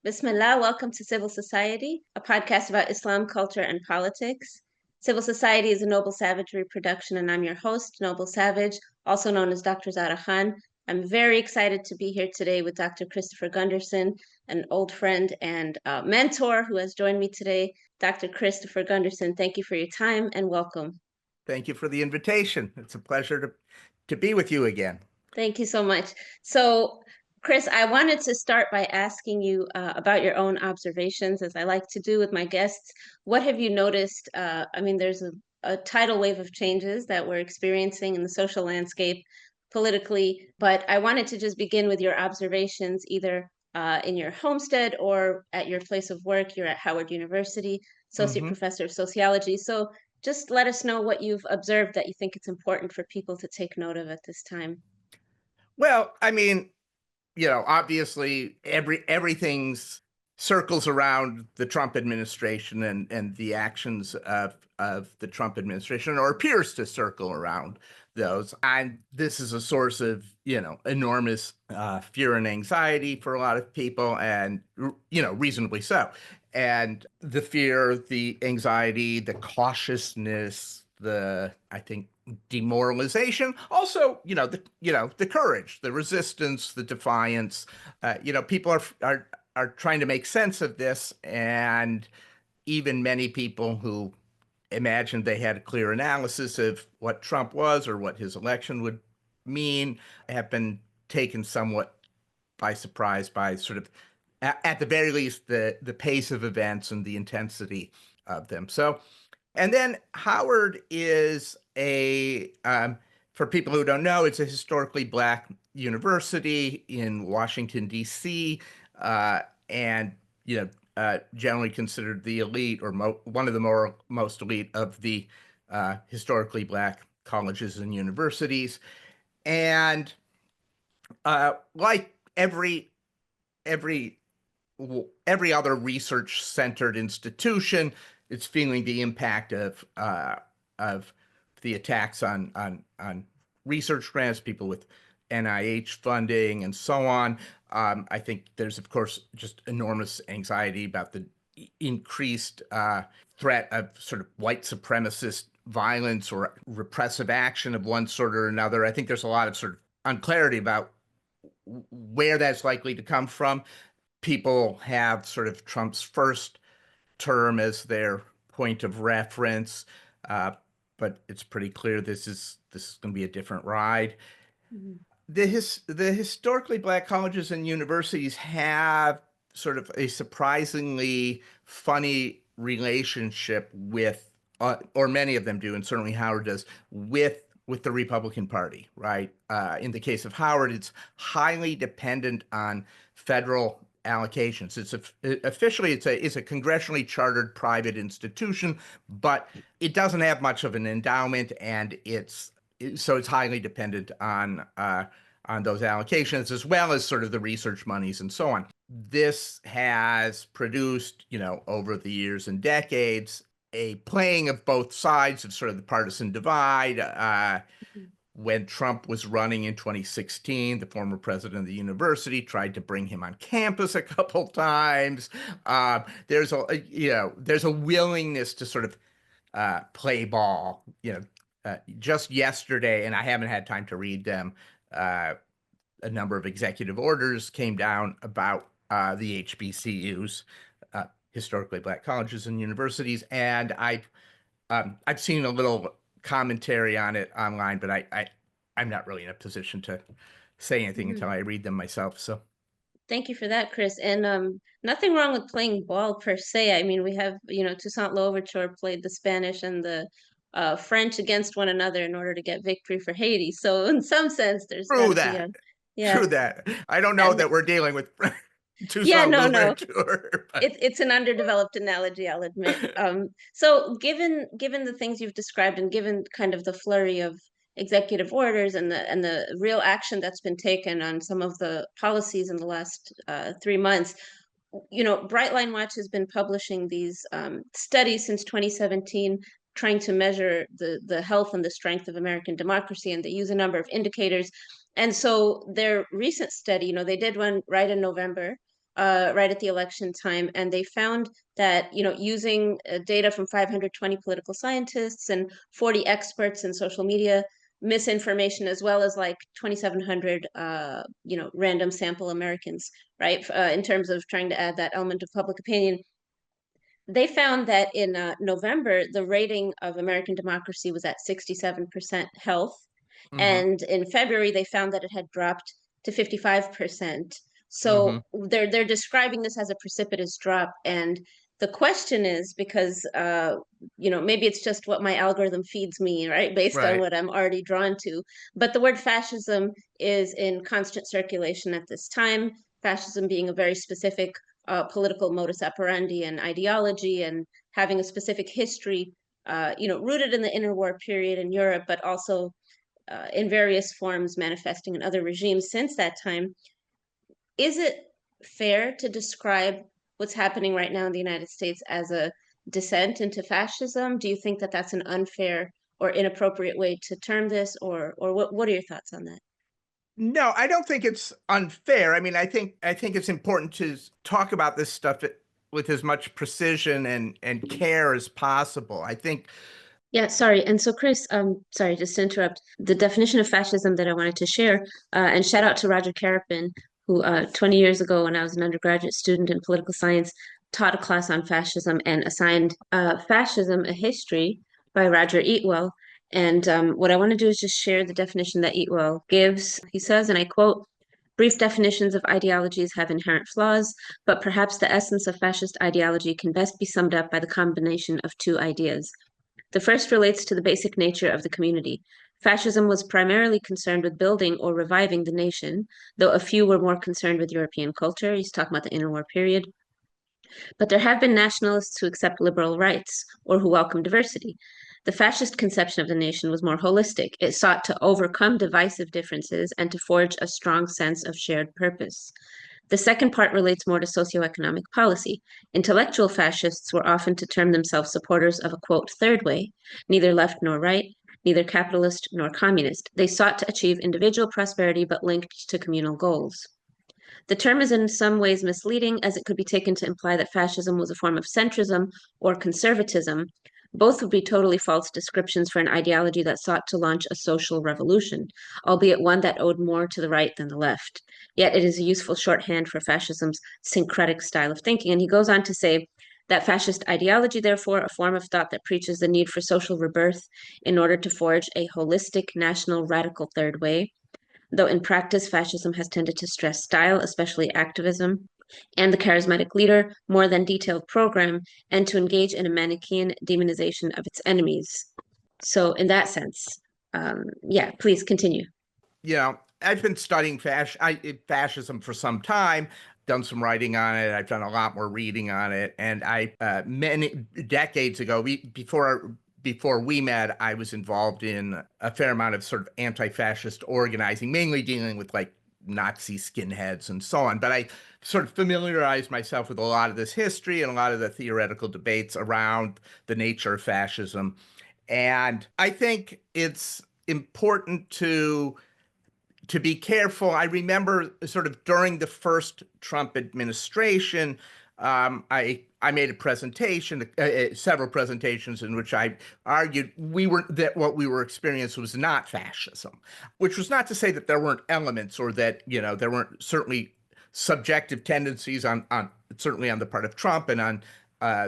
Bismillah, welcome to Civil Society, a podcast about Islam, culture, and politics. Civil Society is a Noble Savagery production, and I'm your host, Noble Savage, also known as Dr. Zara Khan. I'm very excited to be here today with Dr. Christopher Gunderson, an old friend and mentor who has joined me today. Dr. Christopher Gunderson, thank you for your time and welcome. Thank you for the invitation. It's a pleasure to be with you again. Thank you so much. So, Chris, I wanted to start by asking you about your own observations, as I like to do with my guests. What have you noticed? There's a tidal wave of changes that we're experiencing in the social landscape politically, but I wanted to just begin with your observations, either in your homestead or at your place of work. You're at Howard University, associate hmm professor of sociology. So, just let us know what you've observed that you think it's important for people to take note of at this time. Well, obviously everything's circles around the Trump administration and the actions of the Trump administration, or appears to circle around those. And this is a source of, enormous fear and anxiety for a lot of people, and, reasonably so. And the fear, the anxiety, the cautiousness, I think, demoralization, also, the courage, the resistance, the defiance. People are trying to make sense of this, and even many people who imagined they had a clear analysis of what Trump was or what his election would mean have been taken somewhat by surprise by sort of, at the very least, the pace of events and the intensity of them. So, and then Howard is for people who don't know, it's a historically Black university in Washington, D.C., and, generally considered the elite, or one of the most elite of the historically Black colleges and universities. And like every every other research-centered institution, it's feeling the impact of the attacks on research grants, people with NIH funding, and so on. I think there's, of course, just enormous anxiety about the increased threat of sort of white supremacist violence or repressive action of one sort or another. I think there's a lot of sort of unclarity about where that's likely to come from. People have sort of Trump's first term as their point of reference, uh, but it's pretty clear this is going to be a different ride. Mhm. The historically Black colleges and universities have sort of a surprisingly funny relationship with, or many of them do, and certainly Howard does, with the Republican Party, right? In the case of Howard, it's highly dependent on federal allocations. Officially it's a congressionally chartered private institution, but it doesn't have much of an endowment, and so it's highly dependent on those allocations, as well as sort of the research monies and so on. This has produced, over the years and decades, a playing of both sides of sort of the partisan divide. When Trump was running in 2016, the former president of the university tried to bring him on campus a couple times. There's a willingness to sort of play ball. Just yesterday, and I haven't had time to read them, a number of executive orders came down about the HBCUs, historically Black colleges and universities, and I've seen a little commentary on it online, but I'm not really in a position to say anything until Mhm. I read them myself. So, Thank you for that, Chris. And nothing wrong with playing ball per se. I mean, we have, Toussaint Louverture played the Spanish and the French against one another in order to get victory for Haiti. So in some sense, there's got true to be a, that. yeah, True that. I don't know and that we're dealing with yeah, Toussaint no, no. Louverture, but It's an underdeveloped analogy, I'll admit. So given the things you've described and given kind of the flurry of executive orders and the real action that's been taken on some of the policies in the last 3 months, Brightline Watch has been publishing these studies since 2017, trying to measure the health and the strength of American democracy, and they use a number of indicators. And so their recent study, they did one right in November, right at the election time, and they found that, using data from 520 political scientists and 40 experts in social media misinformation, as well as like 2,700, random sample Americans, right? In terms of trying to add that element of public opinion, they found that in November, the rating of American democracy was at 67% health. Hmm. And in February, they found that it had dropped to 55%. Hmm. So they're describing this as a precipitous drop. And the question is, because maybe it's just what my algorithm feeds me, right, based on Right. what I'm already drawn to. But the word fascism is in constant circulation at this time. Fascism being a very specific political modus operandi and ideology, and having a specific history, rooted in the interwar period in Europe, but also in various forms manifesting in other regimes since that time. Is it fair to describe what's happening right now in the United States as a descent into fascism? Do you think that that's an unfair or inappropriate way to term this, or what are your thoughts on that? No, I don't think it's unfair. I mean, I think it's important to talk about this stuff with as much precision and care as possible. I think Yeah, sorry. And so, Chris, sorry, just to interrupt, the definition of fascism that I wanted to share, and shout out to Roger Carapin, who 20 years ago, when I was an undergraduate student in political science, taught a class on fascism and assigned Fascism, a History by Roger Eatwell. And what I want to do is just share the definition that Eatwell gives. He says, and I quote, brief definitions of ideologies have inherent flaws, but perhaps the essence of fascist ideology can best be summed up by the combination of two ideas. The first relates to the basic nature of the community. Fascism was primarily concerned with building or reviving the nation, though a few were more concerned with European culture. He's talking about the interwar period. But there have been nationalists who accept liberal rights or who welcome diversity. The fascist conception of the nation was more holistic. It sought to overcome divisive differences and to forge a strong sense of shared purpose. The second part relates more to socioeconomic policy. Intellectual fascists were often to term themselves supporters of a quote, third way, neither left nor right, neither capitalist nor communist. They sought to achieve individual prosperity but linked to communal goals. The term is in some ways misleading, as it could be taken to imply that fascism was a form of centrism or conservatism. Both would be totally false descriptions for an ideology that sought to launch a social revolution, albeit one that owed more to the right than the left. Yet it is a useful shorthand for fascism's syncretic style of thinking. And he goes on to say that fascist ideology, therefore, a form of thought that preaches the need for social rebirth in order to forge a holistic, national, radical third way, though in practice, fascism has tended to stress style, especially activism, and the charismatic leader more than detailed program, and to engage in a Manichaean demonization of its enemies. So, in that sense, yeah, please continue. I've been studying fascism for some time, done some writing on it. I've done a lot more reading on it, and I many decades ago, before we met, I was involved in a fair amount of sort of anti-fascist organizing, mainly dealing with like Nazi skinheads and so on. But I sort of familiarized myself with a lot of this history and a lot of the theoretical debates around the nature of fascism. And I think it's important to be careful. I remember sort of during the first Trump administration, I made a presentation, several presentations in which I argued that what we were experiencing was not fascism, which was not to say that there weren't elements or that there weren't certainly subjective tendencies on certainly on the part of Trump and on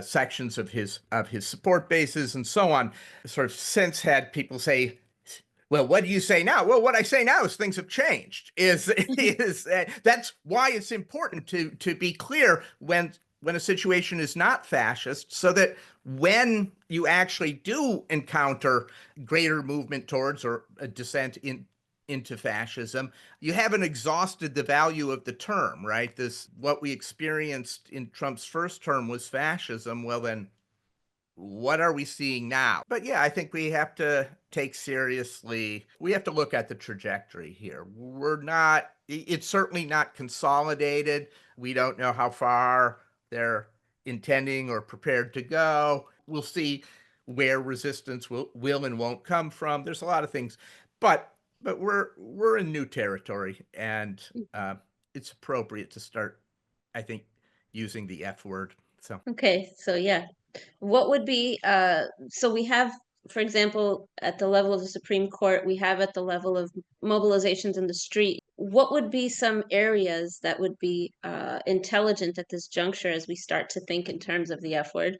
sections of his support bases and so on. Sort of since had people say, well, what do you say now? Well, what I say now is things have changed. Is that's why it's important to be clear when a situation is not fascist, so that when you actually do encounter greater movement towards or a descent into fascism, you haven't exhausted the value of the term, right? This what we experienced in Trump's first term was fascism. Well, then what are we seeing now? But yeah, I think we have to we have to look at the trajectory here. It's certainly not consolidated. We don't know how far they're intending or prepared to go. We'll see where resistance will and won't come from. There's a lot of things, but we're in new territory, and it's appropriate to start I think, using the F word. So, Okay, so yeah. What would be so we have, for example, at the level of the Supreme Court, we have at the level of mobilizations in the street. What would be some areas that would be intelligent at this juncture as we start to think in terms of the F word,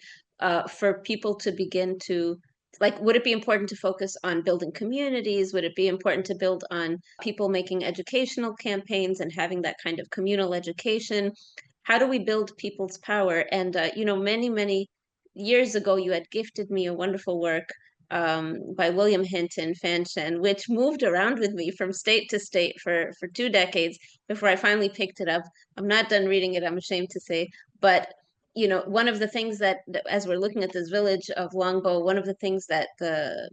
for people to begin to, like, would it be important to focus on building communities? Would it be important to build on people making educational campaigns and having that kind of communal education? How do we build people's power? And many years ago, you had gifted me a wonderful work by William Hinton, Fanshen, which moved around with me from state to state for 2 decades before I finally picked it up. I'm not done reading it, I'm ashamed to say, but one of the things that as we're looking at this village of Longbow, one of the things that the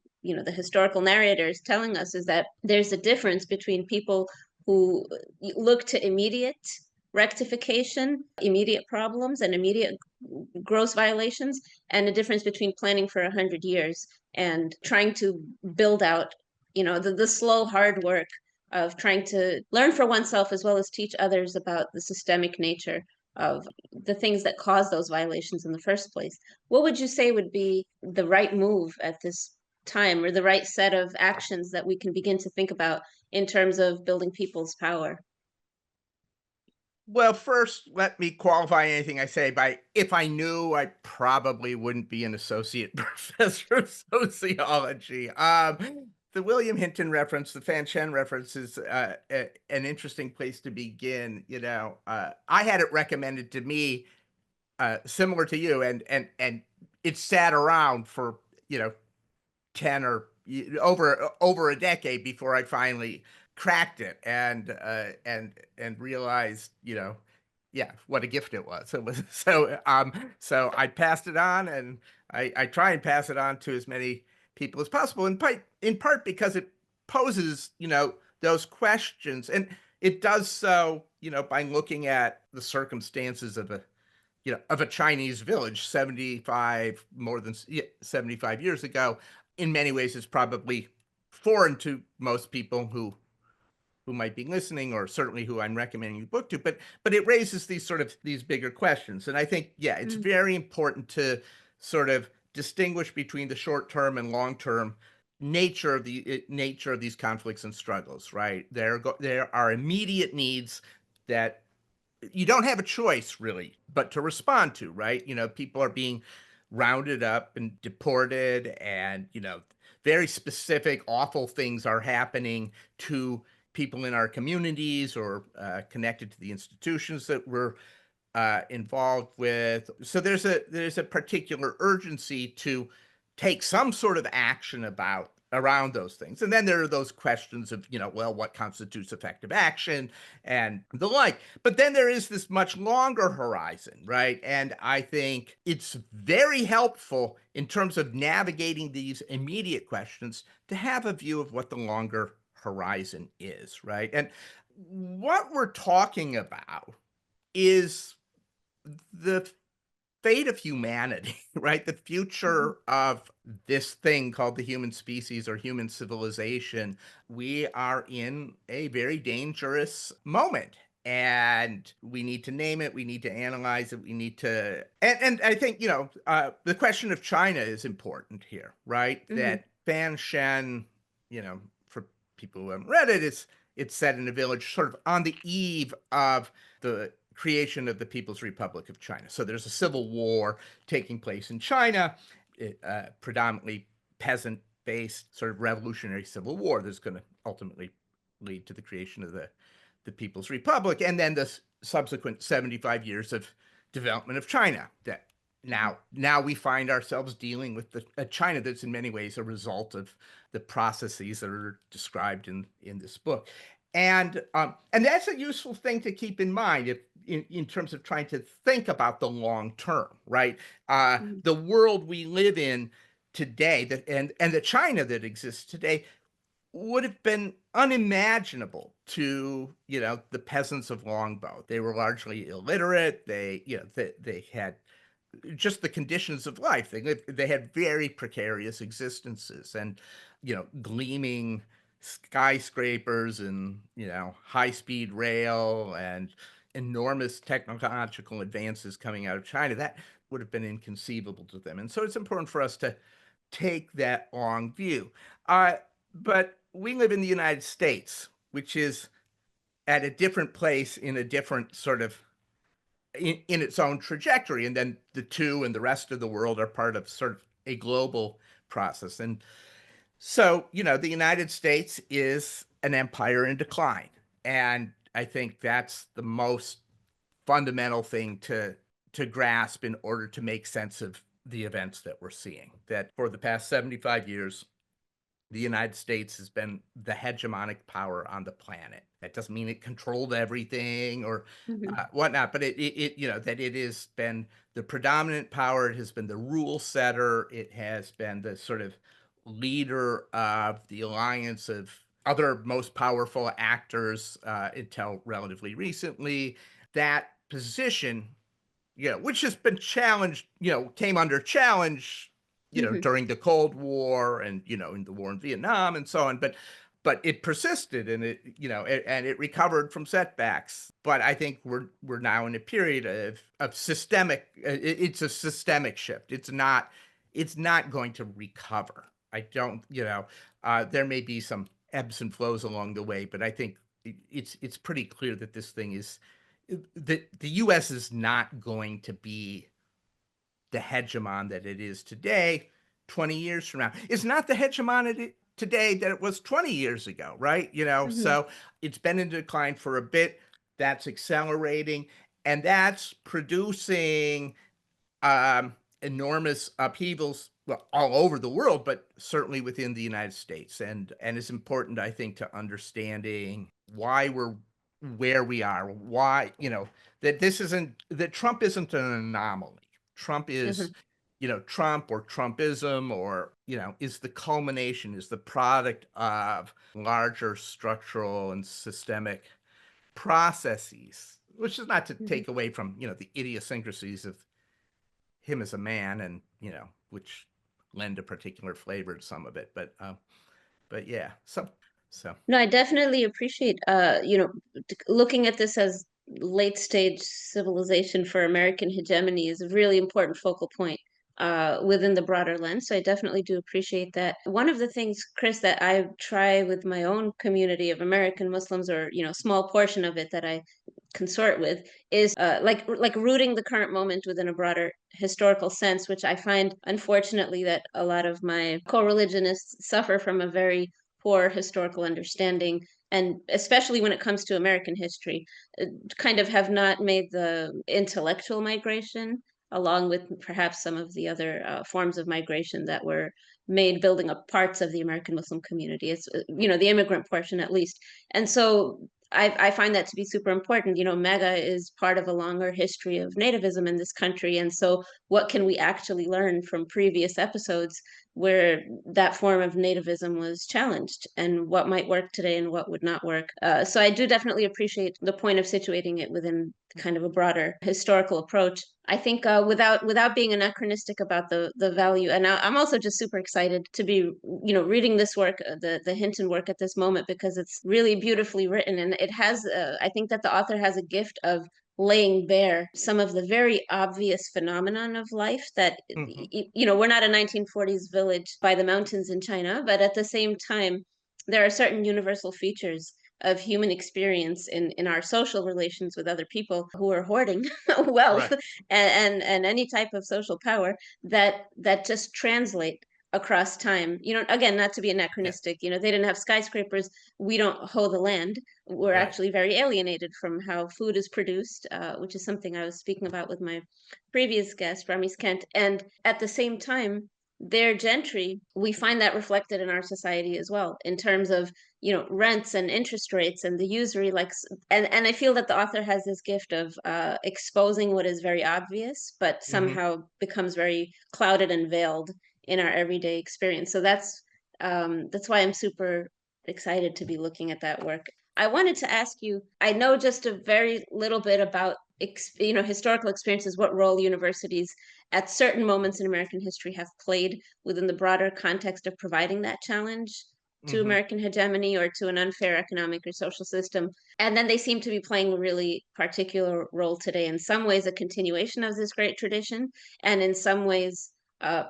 historical narrator is telling us is that there's a difference between people who look to immediate rectification, immediate problems, and immediate gross violations, and the difference between planning for 100 years and trying to build out, the slow, hard work of trying to learn for oneself as well as teach others about the systemic nature of the things that cause those violations in the first place. What would you say would be the right move at this time, or the right set of actions that we can begin to think about in terms of building people's power? well, first, let me qualify anything I say by, if I knew, I probably wouldn't be an associate professor of sociology. The William Hinton reference, the Fan Chen reference, is an interesting place to begin. I had it recommended to me, similar to you, and it sat around for, you know 10 or over a decade before I finally cracked it, and realized, yeah, what a gift it was. It was so I passed it on, and I try and pass it on to as many people as possible, in part because it poses, those questions, and it does so, by looking at the circumstances of a Chinese village 75 more than 75 years ago. In many ways, it's probably foreign to most people who might be listening, or certainly who I'm recommending the book to. But it raises these bigger questions, and I think, yeah, it's Mm, very important to sort of distinguish between the short term and long term nature of these conflicts and struggles. Right, there are immediate needs that you don't have a choice, really, but to respond to, right? People are being rounded up and deported, and very specific awful things are happening to people in our communities, or connected to the institutions that we're involved with. So there's a particular urgency to take some sort of action about around those things. And then there are those questions of, well, what constitutes effective action and the like. But then there is this much longer horizon, right? And I think it's very helpful in terms of navigating these immediate questions to have a view of what the longer horizon is, right? And what we're talking about is the fate of humanity, right? The mhm, future of this thing called the human species or human civilization. We are in a very dangerous moment. And we need to name it. We need to analyze it. We need to, and I think, the question of China is important here, right? mhm, That Fan Shen, for people who haven't read it, it's set in a village sort of on the eve of the creation of the People's Republic of China. So there's a civil war taking place in China, predominantly peasant-based sort of revolutionary civil war that's going to ultimately lead to the creation of the People's Republic, and then the subsequent 75 years of development of China. That mhm, now we find ourselves dealing with a China that's in many ways a result of the processes that are described in this book. And that's a useful thing to keep in mind, if in terms of trying to think about the long term, right? mhm, The world we live in today, and the China that exists today, would have been unimaginable to, the peasants of Longbow. They were largely illiterate. They had just the conditions of life. They had very precarious existences, and gleaming skyscrapers, and high speed rail, and enormous technological advances coming out of China, that would have been inconceivable to them. And so it's important for us to take that long view. Uh, but we live in the United States, which is at a different place in a different sort of in its own trajectory. And then the two and the rest of the world are part of sort of a global process. And so, the United States is an empire in decline. And I think that's the most fundamental thing to grasp in order to make sense of the events that we're seeing. That for the past 75 years, the United States has been the hegemonic power on the planet. That doesn't mean it controlled everything or Mhm. whatnot, but that it has been the predominant power. It has been the rule setter. It has been the sort of leader of the alliance of other most powerful actors until relatively recently. That position, which has been challenged, came under challenge, Mhm. during the Cold War and, in the war in Vietnam and so on. But it persisted and and it recovered from setbacks. But I think we're now in a period of systemic, it's a systemic shift. It's not going to recover. I don't, there may be some ebbs and flows along the way, but I think it's pretty clear that this thing is the US is not going to be the hegemon that it is today 20 years from now. It's not the hegemon today that it was 20 years ago, right? Mhm. So it's been in decline for a bit. That's accelerating, and that's producing enormous upheavals, well, all over the world, but certainly within the United States. And it's important, I think, to understanding why we're where we are, why, that Trump isn't an anomaly. Trump is, Mhm. Trump or Trumpism or, is the culmination, is the product of larger structural and systemic processes, which is not to Mhm. take away from, the idiosyncrasies of him as a man, and which lend a particular flavor to some of it. But yeah, so No, I definitely appreciate, looking at this as late stage civilization for American hegemony is a really important focal point within the broader lens. So I definitely do appreciate that. One of the things, Chris, that I try with my own community of American Muslims, or small portion of it that I consort with, is like rooting the current moment within a broader historical sense, which I find unfortunately that a lot of my co-religionists suffer from a very poor historical understanding, and especially when it comes to American history, kind of have not made the intellectual migration along with perhaps some of the other forms of migration that were made building up parts of the American Muslim community. It's the immigrant portion at least. And so I find that to be super important. MAGA is part of a longer history of nativism in this country. And so, what can we actually learn from previous episodes where that form of nativism was challenged, and what might work today and what would not work? So, I do definitely appreciate the point of situating it within kind of a broader historical approach. I think without being anachronistic about the value, and I'm also just super excited to be reading this work, the Hinton work at this moment, because it's really beautifully written, and it has I think that the author has a gift of laying bare some of the very obvious phenomenon of life that mhm, we're not a 1940s village by the mountains in China, but at the same time there are certain universal features of human experience in our social relations with other people who are hoarding wealth right, and any type of social power that just translate across time. Again, not to be yeah, anachronistic, they didn't have skyscrapers. We don't hoe the land. We're right, actually very alienated from how food is produced, which is something I was speaking about with my previous guest, Ramis Kent. And at the same time, their gentry, we find that reflected in our society as well, in terms of rents and interest rates and the usury, and I feel that the author has this gift of exposing what is very obvious but hmm somehow becomes very clouded and veiled in our everyday experience. So that's why I'm super excited to be looking at that work. I wanted to ask you, I know just a very little bit about historical experiences, what role universities at certain moments in American history have played within the broader context of providing that challenge. to Hmm. American hegemony or to an unfair economic or social system. And then they seem to be playing a really particular role today. In some ways, a continuation of this great tradition, and in some ways,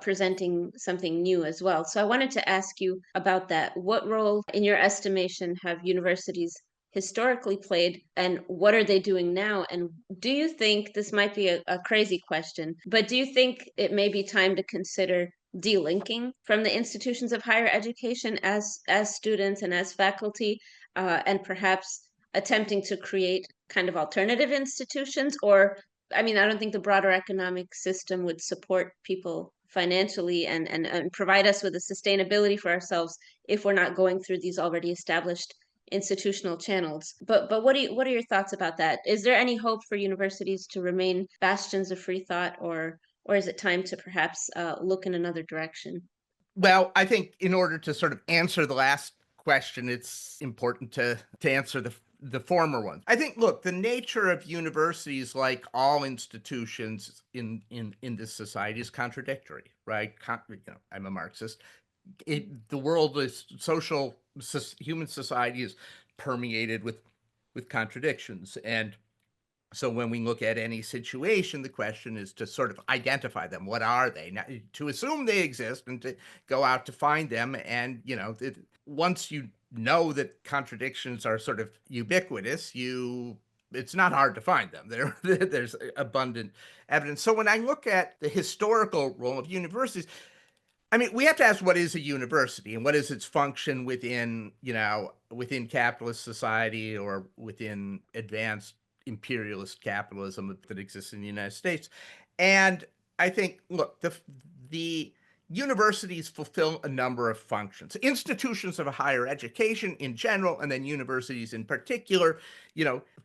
presenting something new as well. So I wanted to ask you about that. What role, in your estimation, have universities historically played, and what are they doing now? And do you think, this might be a crazy question, but do you think it may be time to consider delinking from the institutions of higher education as students and as faculty, and perhaps attempting to create kind of alternative institutions? Or, I mean, I don't think the broader economic system would support people financially and provide us with a sustainability for ourselves if we're not going through these already established institutional channels. But what are your thoughts about that? Is there any hope for universities to remain bastions of free thought, or is it time to perhaps look in another direction? Well, I think in order to sort of answer the last question, it's important to answer the former one. I think, look, the nature of universities, like all institutions in this society, is contradictory, right? I'm a Marxist. The world is human society is permeated with contradictions, and so when we look at any situation, the question is to sort of identify them. What are they? Now, to assume they exist and to go out to find them. And, once you know that contradictions are sort of ubiquitous, it's not hard to find them. There's abundant evidence. So when I look at the historical role of universities, I mean, we have to ask, what is a university and what is its function within capitalist society or within advanced imperialist capitalism that exists in the United States. And I think, look, the universities fulfill a number of functions. Institutions of higher education in general, and then universities in particular,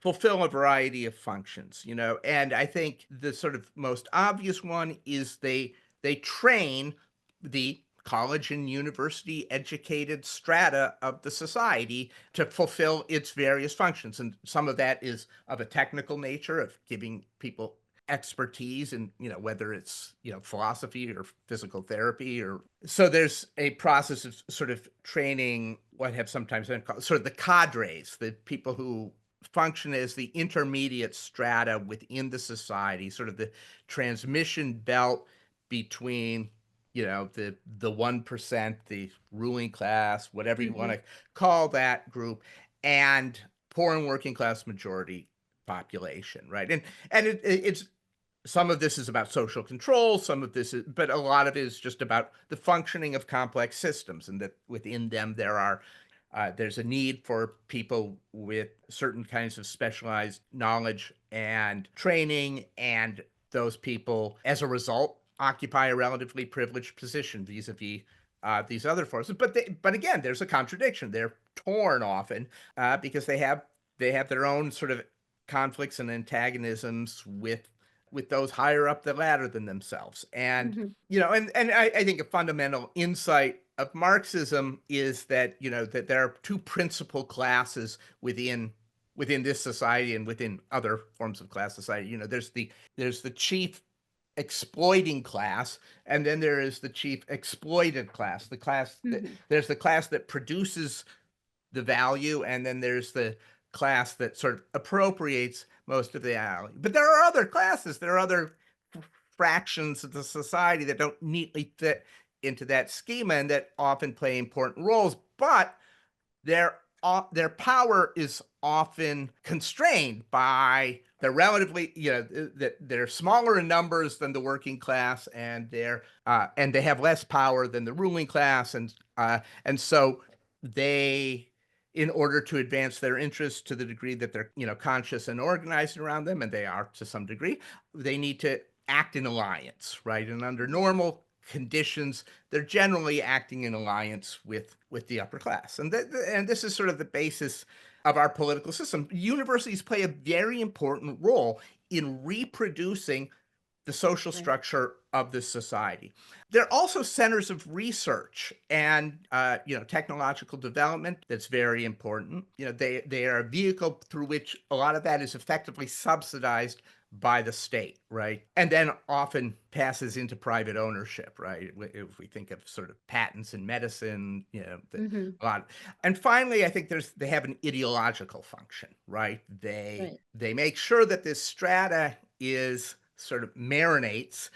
fulfill a variety of functions, and I think the sort of most obvious one is they train the college and university educated strata of the society to fulfill its various functions. And some of that is of a technical nature, of giving people expertise in, whether it's, philosophy or physical therapy. Or so there's a process of sort of training what have sometimes been called sort of the cadres, the people who function as the intermediate strata within the society, sort of the transmission belt between, the 1%, the ruling class, whatever you want Hmm. to call that group, and poor and working class majority population, right? It's some of this is about social control, some of this is, but a lot of it is just about the functioning of complex systems, and that within them there's a need for people with certain kinds of specialized knowledge and training, and those people, as a result, occupy a relatively privileged position vis-a-vis these other forces. But again, there's a contradiction. They're torn often because they have their own sort of conflicts and antagonisms with those higher up the ladder than themselves. And Hmm. I think a fundamental insight of Marxism is that that there are two principal classes within this society and within other forms of class society. There's the chief exploiting class, and then there is the chief exploited class. Hmm. There's the class that produces the value, and then there's the class that sort of appropriates most of the value. But there are other classes, there are other fractions of the society that don't neatly fit into that schema and that often play important roles, but their power is often constrained by the relatively, that they're smaller in numbers than the working class, and they have less power than the ruling class, and so they, in order to advance their interests to the degree that they're, conscious and organized around them, and they are to some degree, they need to act in alliance, right? And under normal conditions, they're generally acting in alliance with the upper class, and this is sort of the basis of our political system. Universities play a very important role in reproducing the social Right. structure of this society. They're also centers of research and technological development that's very important. They are a vehicle through which a lot of that is effectively subsidized by the state, right? And then often passes into private ownership, right? If we think of sort of patents in medicine, Hmm. a lot. And finally, I think they have an ideological function, right? Right. They make sure that this strata is sort of marinates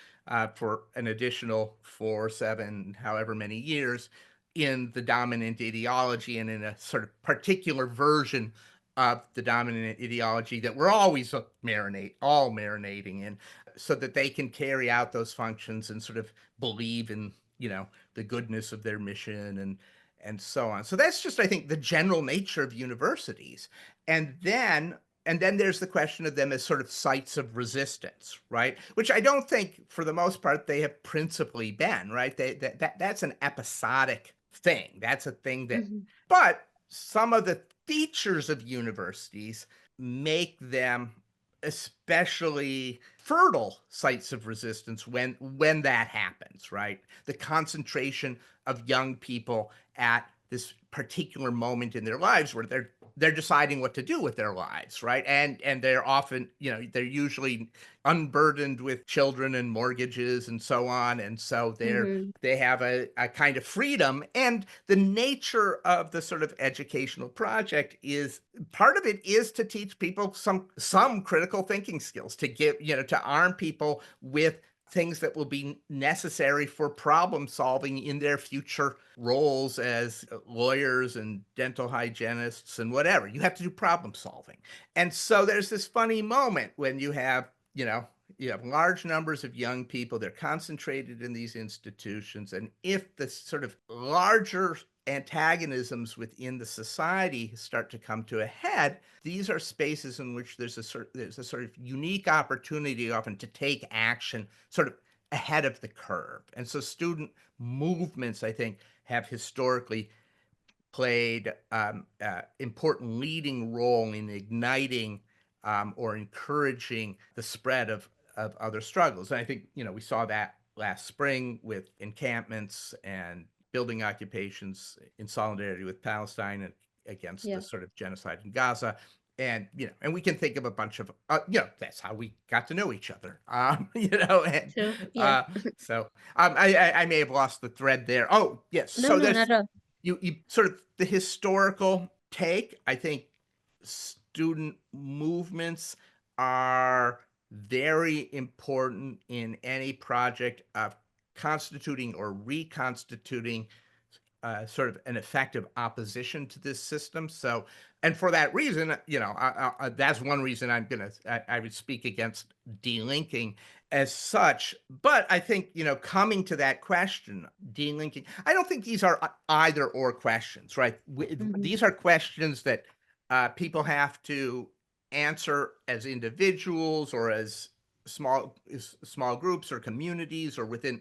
for an additional 4, 7, however many years in the dominant ideology and in a sort of particular version of the dominant ideology that we're always all marinating in, so that they can carry out those functions and sort of believe in, the goodness of their mission and so on. So that's just, I think, the general nature of universities. And then and then there's the question of them as sort of sites of resistance, right? Which I don't think, for the most part, they have principally been, right? That's an episodic thing. That's a thing that, Hmm. but some of the features of universities make them especially fertile sites of resistance when that happens, right? The concentration of young people at this particular moment in their lives where they're deciding what to do with their lives, right? And they're often, they're usually unburdened with children and mortgages and so on, and so Hmm. they have a kind of freedom. And the nature of the sort of educational project is, part of it is to teach people some critical thinking skills, to give, to arm people with things that will be necessary for problem solving in their future roles as lawyers and dental hygienists and whatever. You have to do problem solving. And so there's this funny moment when you have large numbers of young people, they're concentrated in these institutions. And if the sort of larger antagonisms within the society start to come to a head, these are spaces in which there's a sort of unique opportunity often to take action sort of ahead of the curve. And so student movements, I think, have historically played important leading role in igniting or encouraging the spread of other struggles. And I think, we saw that last spring with encampments and building occupations in solidarity with Palestine and against the Yeah. sort of genocide in Gaza. And, and we can think of a bunch of, that's how we got to know each other. And True. Yeah. uh, so I may have lost the thread there. Oh, yes. No, So no, there's not at all. you sort of the historical take. I think student movements are very important in any project of constituting or reconstituting sort of an effective opposition to this system. So, and for that reason, that's one reason I would speak against delinking as such. But I think, coming to that question, delinking, I don't think these are either or questions, right? Hmm. These are questions that people have to answer as individuals or as small groups or communities or within,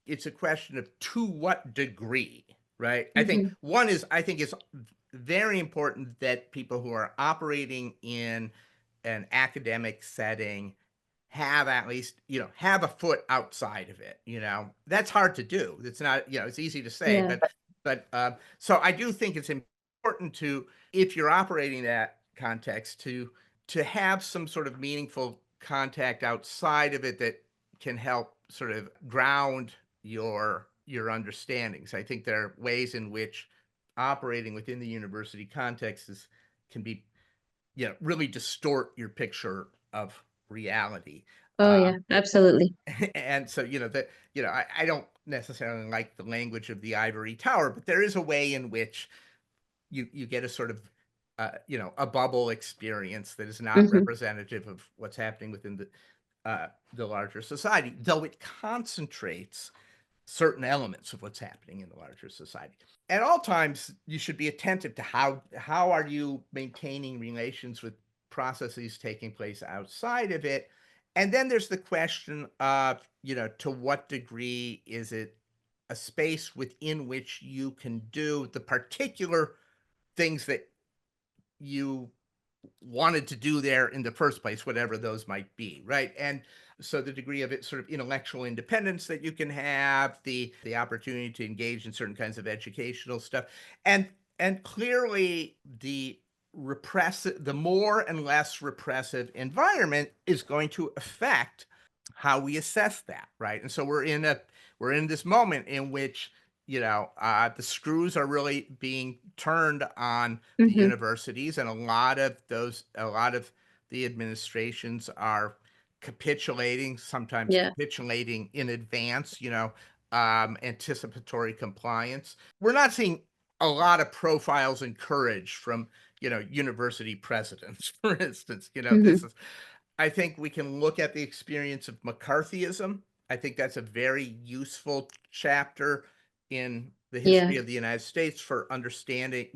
it's a question of to what degree, right? Hmm. I think it's very important that people who are operating in an academic setting have at least, have a foot outside of it. That's hard to do. It's not, it's easy to say, Yeah. but so I do think it's important to, if you're operating in that context, to have some sort of meaningful contact outside of it that can help sort of ground your understandings. I think there are ways in which operating within the university context can be, really distort your picture of reality. Oh, yeah, absolutely. And so, I don't necessarily like the language of the ivory tower, but there is a way in which you get a sort of a bubble experience that is not Hmm. representative of what's happening within the larger society, though it concentrates certain elements of what's happening in the larger society. At all times, you should be attentive to how are you maintaining relations with processes taking place outside of it. And then there's the question of, to what degree is it a space within which you can do the particular things that you wanted to do there in the first place, whatever those might be, right? And so the degree of it sort of intellectual independence that you can have, the opportunity to engage in certain kinds of educational stuff, and clearly the the more and less repressive environment is going to affect how we assess that, right? And so we're in this moment in which the screws are really being turned on the Hmm. universities, and a lot of the administrations are capitulating, sometimes Yeah. capitulating in advance, anticipatory compliance. We're not seeing a lot of profiles and courage from university presidents, for instance. This Hmm. is I think we can look at the experience of McCarthyism. I think that's a very useful chapter in the Yeah. history of the United States for understanding,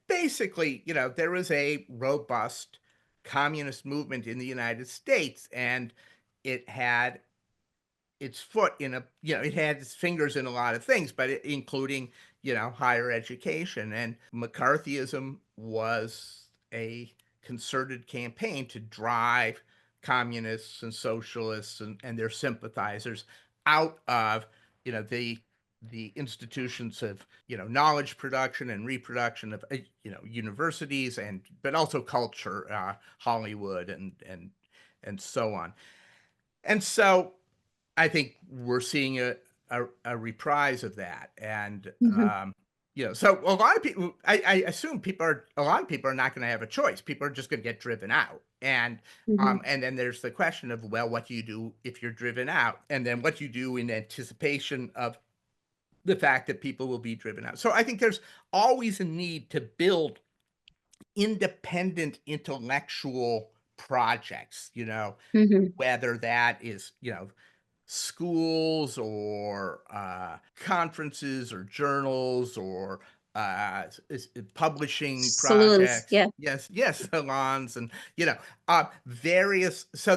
basically, there was a robust communist movement in the United States, and it had its foot in it had its fingers in a lot of things, but including, higher education. And McCarthyism was a concerted campaign to drive communists and socialists and their sympathizers out of, the institutions of, knowledge production and reproduction of, universities, and but also culture, Hollywood and so on. And so I think we're seeing a reprise of that. And Hmm. so a lot of people, I assume a lot of people are not going to have a choice. People are just going to get driven out. Hmm. And then there's the question of, well, what do you do if you're driven out? And then what do you do in anticipation of the fact that people will be driven out? So I think there's always a need to build independent intellectual projects, Hmm. whether that is, schools or conferences or journals or publishing Saloons. projects. Yeah. Yes, yes, salons, and various. So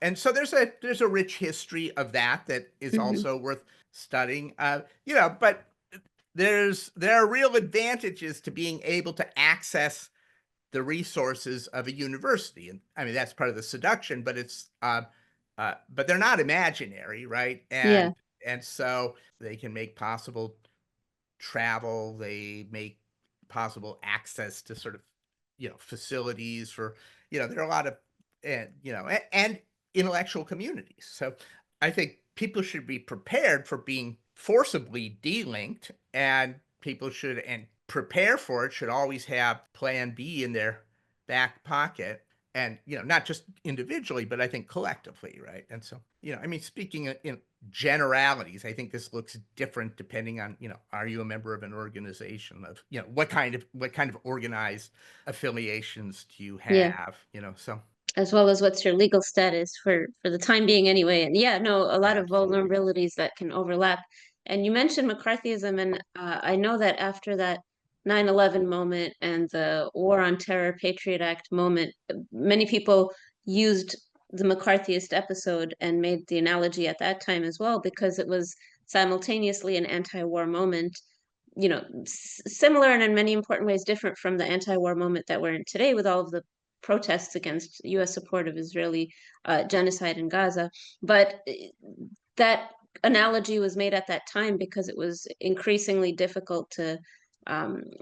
and so there's a rich history of that is Hmm. also worth studying. But there are real advantages to being able to access the resources of a university. And I mean, that's part of the seduction, but but they're not imaginary, right? Yeah. And so they can make possible travel, they make possible access to sort of, facilities for, there are a lot of, and intellectual communities. So I think people should be prepared for being forcibly delinked, and people should, and prepare for it, should always have plan B in their back pocket. And, not just individually, but I think collectively, right? And so, I mean, speaking in generalities, I think this looks different depending on, are you a member of an organization of, what kind of organized affiliations do you Yeah. have, so As well as what's your legal status for the time being anyway. And yeah, no, a lot of absolutely. vulnerabilities that can overlap. And you mentioned McCarthyism, and I know that after that 9/11 moment and the War on Terror Patriot Act moment, many people used the McCarthyist episode and made the analogy at that time as well, because it was simultaneously an anti-war moment, similar and in many important ways different from the anti-war moment that we're in today with all of the protests against U.S. support of Israeli genocide in Gaza. But that analogy was made at that time because it was increasingly difficult to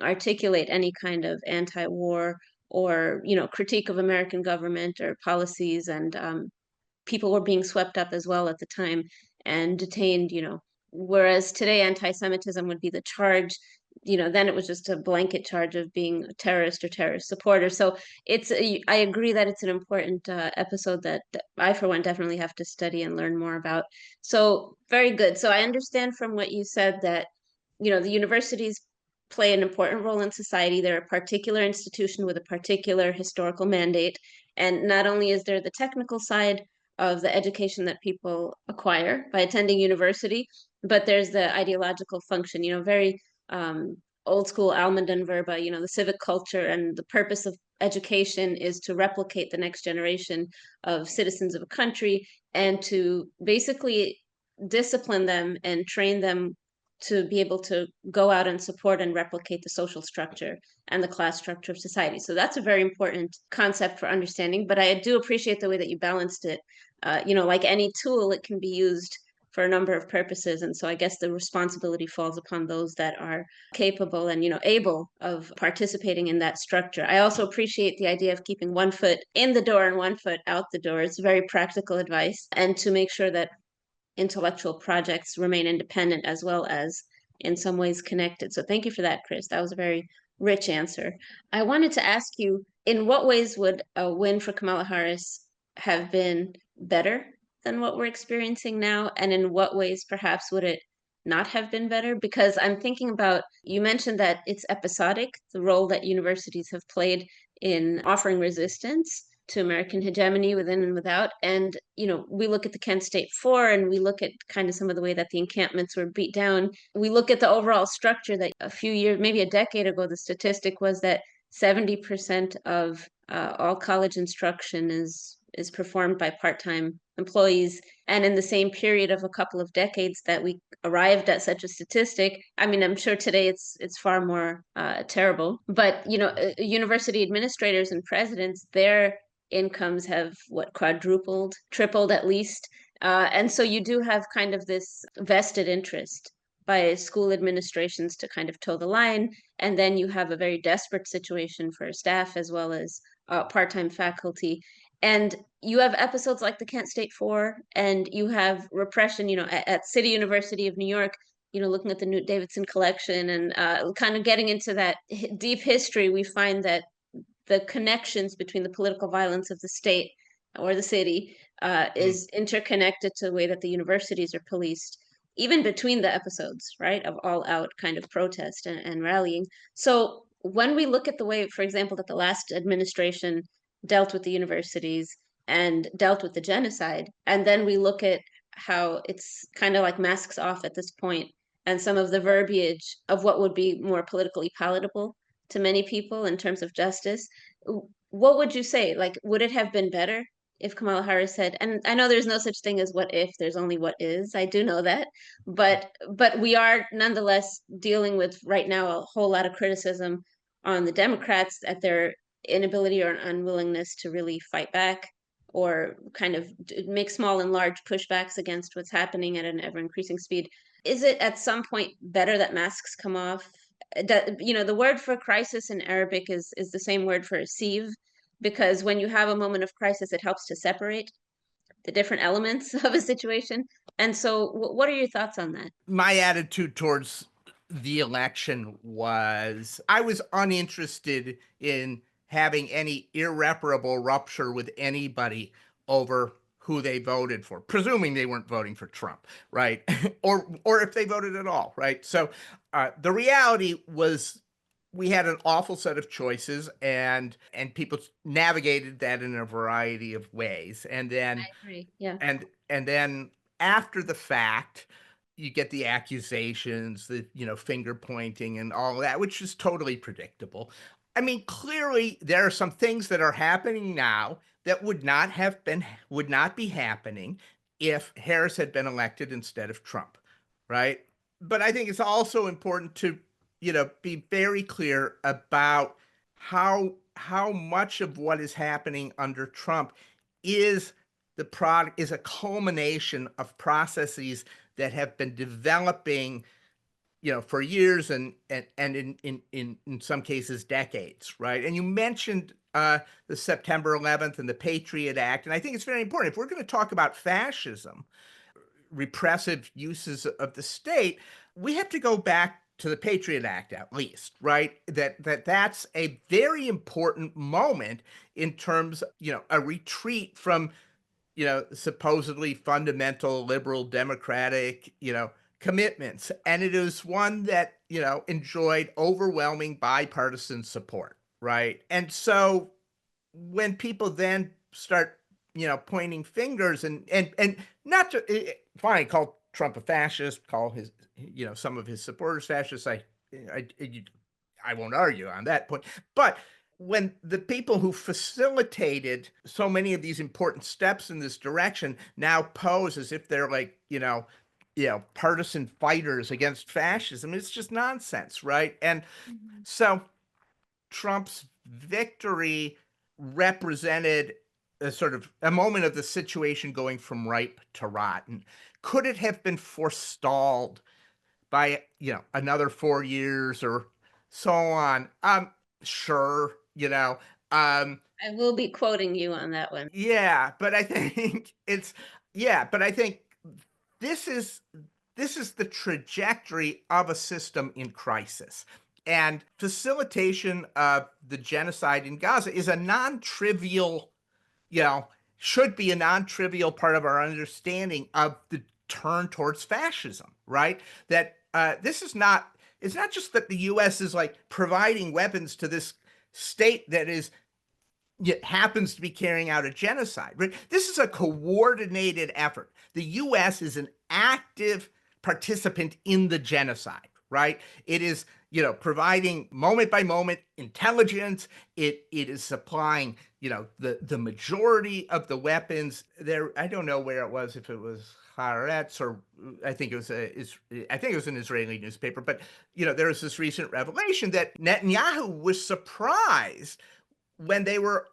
articulate any kind of anti-war or critique of American government or policies, and people were being swept up as well at the time and detained, whereas today anti-Semitism would be the charge, then it was just a blanket charge of being a terrorist or terrorist supporter. So I agree that it's an important episode that I, for one, definitely have to study and learn more about. So very good. So I understand from what you said that, the universities play an important role in society. They're a particular institution with a particular historical mandate. And not only is there the technical side of the education that people acquire by attending university, but there's the ideological function, very um, old school Almaden verba, the civic culture, and the purpose of education is to replicate the next generation of citizens of a country and to basically discipline them and train them to be able to go out and support and replicate the social structure and the class structure of society. So that's a very important concept for understanding. But I do appreciate the way that you balanced it. Like any tool, it can be used for a number of purposes. And so I guess the responsibility falls upon those that are capable and, able of participating in that structure. I also appreciate the idea of keeping one foot in the door and one foot out the door. It's very practical advice, and to make sure that intellectual projects remain independent as well as in some ways connected. So thank you for that, Chris. That was a very rich answer. I wanted to ask you, in what ways would a win for Kamala Harris have been better than what we're experiencing now? And in what ways perhaps would it not have been better? Because I'm thinking about, you mentioned that it's episodic, the role that universities have played in offering resistance to American hegemony within and without. And, we look at the Kent State Four and we look at kind of some of the way that the encampments were beat down. We look at the overall structure that a few years, maybe a decade ago, the statistic was that 70% of all college instruction is performed by part-time employees. And in the same period of a couple of decades that we arrived at such a statistic, I mean, I'm sure today it's far more terrible. But university administrators and presidents, their incomes have quadrupled, tripled at least. And so you do have kind of this vested interest by school administrations to kind of toe the line. And then you have a very desperate situation for staff as well as part-time faculty. And you have episodes like the Kent State Four, and you have repression, at City University of New York, looking at the Newt Davidson collection and kind of getting into that deep history, we find that the connections between the political violence of the state or the city is interconnected to the way that the universities are policed, even between the episodes, right, of all out kind of protest and rallying. So when we look at the way, for example, that the last administration dealt with the universities and dealt with the genocide, and then we look at how it's kind of like masks off at this point, and some of the verbiage of what would be more politically palatable to many people in terms of justice. What would you say? Like, would it have been better if Kamala Harris said, and I know there's no such thing as what if, there's only what is. I do know that. But we are nonetheless dealing with right now a whole lot of criticism on the Democrats at their inability or unwillingness to really fight back or kind of make small and large pushbacks against what's happening at an ever increasing speed. Is it at some point better that masks come off? That, the word for crisis in Arabic is the same word for sieve, because when you have a moment of crisis, it helps to separate the different elements of a situation. And so, what are your thoughts on that? My attitude towards the election was I was uninterested in having any irreparable rupture with anybody over who they voted for, presuming they weren't voting for Trump, right? or if they voted at all, right? So the reality was we had an awful set of choices, and people navigated that in a variety of ways. And then I agree. Yeah. and then after the fact, you get the accusations, the finger pointing and all that, which is totally predictable. I mean, clearly there are some things that are happening now that would not be happening if Harris had been elected instead of Trump, right? But I think it's also important to be very clear about how much of what is happening under Trump is the product is a culmination of processes that have been developing for years and in some cases decades, right? And you mentioned the September 11th and the Patriot Act, and I think it's very important if we're going to talk about fascism, repressive uses of the state, we have to go back to the Patriot Act at least, right? That's a very important moment in terms, a retreat from, supposedly fundamental liberal democratic, commitments. And it is one that, enjoyed overwhelming bipartisan support, right? And so when people then start, pointing fingers and not to fine, call Trump a fascist, call his, some of his supporters fascists. I, I won't argue on that point. But when the people who facilitated so many of these important steps in this direction now pose as if they're like, partisan fighters against fascism, it's just nonsense, right? And so Trump's victory represented a sort of a moment of the situation going from ripe to rotten. Could it have been forestalled by, another 4 years or so on? Sure, um, I will be quoting you on that one. yeah, but I think yeah, but I think this is this is the trajectory of a system in crisis. And facilitation of the genocide in Gaza is a non-trivial, you know, should be a non-trivial part of our understanding of the turn towards fascism, right? That this is not, it's not just that the US is like providing weapons to this state that is, it happens to be carrying out a genocide. Right? This is a coordinated effort. The U.S. is an active participant in the genocide. Right? It is, providing moment by moment intelligence. It is supplying, the majority of the weapons. There, I don't know where it was, if it was Haaretz or I think it was I think it was an Israeli newspaper. But there was this recent revelation that Netanyahu was surprised when they were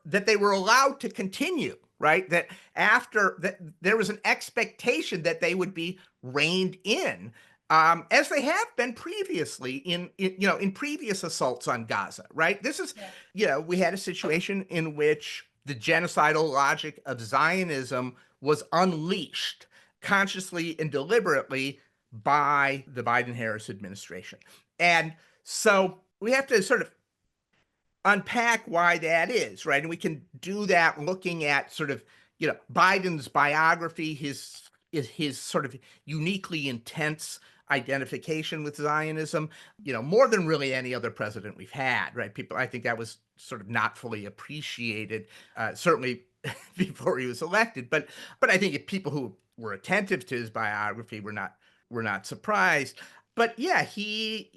allowed to continue, right? That after that there was an expectation that they would be reined in, as they have been previously in previous assaults on Gaza, right? This is, Yeah. we had a situation in which the genocidal logic of Zionism was unleashed consciously and deliberately by the Biden-Harris administration. And so we have to sort of unpack why that is, right? And we can do that looking at sort of, Biden's biography, his sort of uniquely intense identification with Zionism, more than really any other president we've had, right? People, I think that was sort of not fully appreciated, certainly before he was elected. But I think if people who were attentive to his biography were not surprised. But yeah, he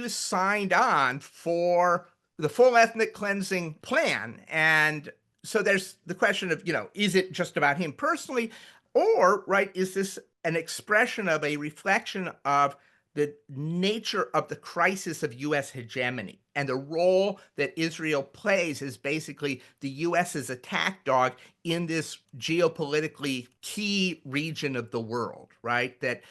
was signed on for the full ethnic cleansing plan. And so there's the question of, is it just about him personally? Or, right, is this an expression of a reflection of the nature of the crisis of US hegemony and the role that Israel plays as basically the US's attack dog in this geopolitically key region of the world, right? That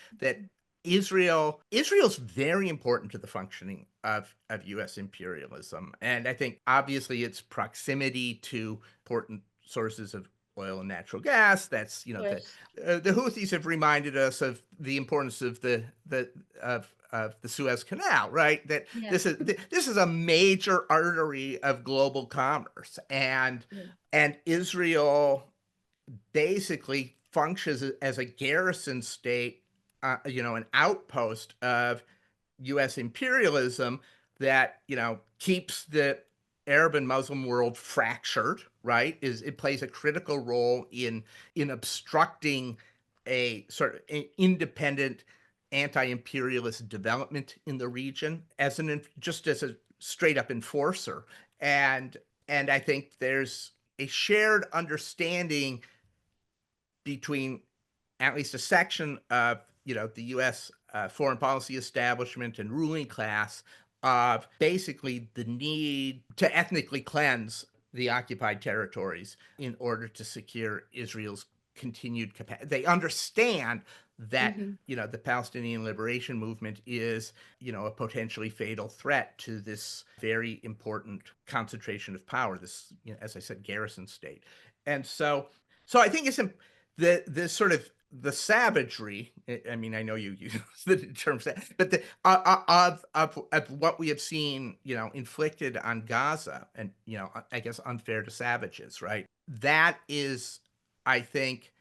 Israel's very important to the functioning of US imperialism. And I think obviously its proximity to important sources of oil and natural gas. That's, Of course. the Houthis have reminded us of the importance of the Suez Canal, right? That Yeah. this is a major artery of global commerce. And Yeah. Israel basically functions as a garrison state, an outpost of U.S. imperialism that keeps the Arab and Muslim world fractured. Right? It plays a critical role in obstructing a sort of independent anti-imperialist development in the region just as a straight up enforcer. And I think there's a shared understanding between at least a section of the U.S. Foreign policy establishment and ruling class of basically the need to ethnically cleanse the occupied territories in order to secure Israel's continued capacity. They understand that Hmm. the Palestinian liberation movement is a potentially fatal threat to this very important concentration of power, this, as I said, garrison state. And so I think it's the sort of the savagery. I mean, I know you use the term, but the of what we have seen, inflicted on Gaza, and I guess unfair to savages, right? That is, I think,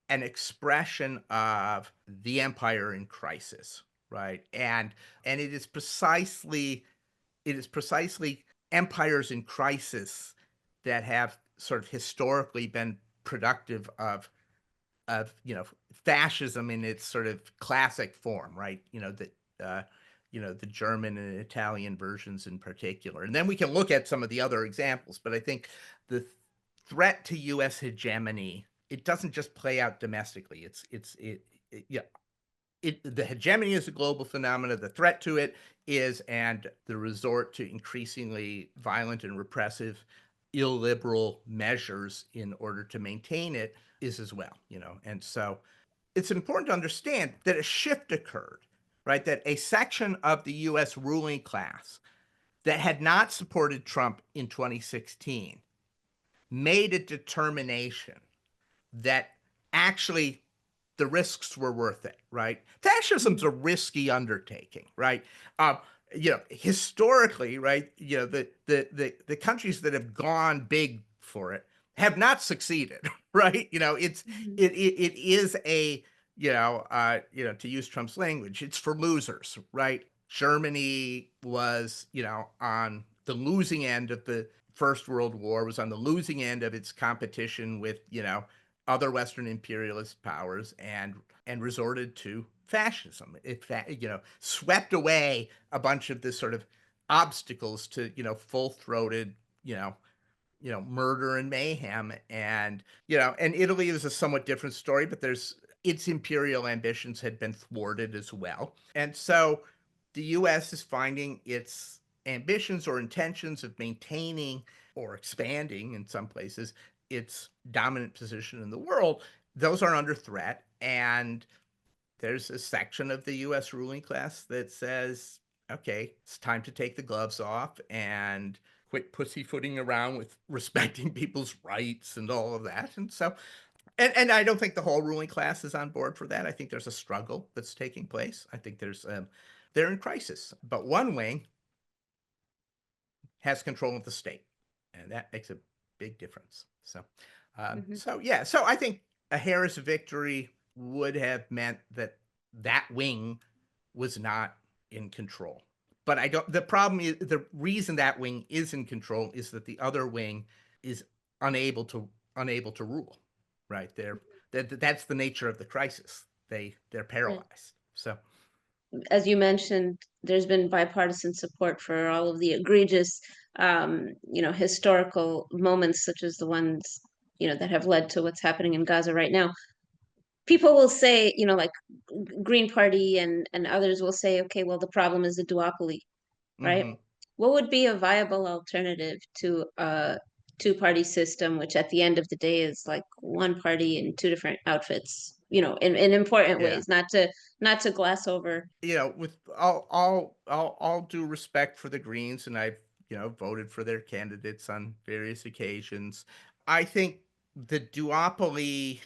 an expression of the empire in crisis, right? And it is precisely empires in crisis that have sort of historically been productive of fascism in its sort of classic form, right? Uh, the German and Italian versions in particular. And then we can look at some of the other examples, but I think the threat to U.S. hegemony, it doesn't just play out domestically. Yeah, the hegemony is a global phenomenon. The threat to it is, and the resort to increasingly violent and repressive, illiberal measures in order to maintain it is as well. And so it's important to understand that a shift occurred, right? That a section of the US ruling class that had not supported Trump in 2016 made a determination that actually the risks were worth it, right? Fascism's Mhm. a risky undertaking, right? Um, historically, right? The countries that have gone big for it have not succeeded, right? Mhm. It is a to use Trump's language, it's for losers, right? Germany was on the losing end of the First World War, was on the losing end of its competition with other Western imperialist powers, and resorted to fascism. It swept away a bunch of this sort of obstacles to full throated you know murder and mayhem. And Italy is a somewhat different story, but there's its imperial ambitions had been thwarted as well. And so the US is finding its ambitions or intentions of maintaining or expanding in some places its dominant position in the world, those are under threat. And there's a section of the US ruling class that says, okay, it's time to take the gloves off and quit pussyfooting around with respecting people's rights and all of that. And I don't think the whole ruling class is on board for that. I think there's a struggle that's taking place. I think they're in crisis. But one wing has control of the state, and that makes a big difference. Mhm. So I think a Harris victory would have meant that that wing was not in control. But I don't. The problem is, the reason that wing is in control is that the other wing is unable to unable to rule. Right there, that's the nature of the crisis. They're Right. paralyzed. So As you mentioned, there's been bipartisan support for all of the egregious, historical moments, such as the ones, that have led to what's happening in Gaza right now. People will say, like Green Party and others will say, okay, well, the problem is the duopoly, right? mhm. What would be a viable alternative to a two-party system, which at the end of the day is like one party in two different outfits, in important Yeah. ways, not to gloss over. With all due respect for the Greens, and I've voted for their candidates on various occasions. I think the duopoly.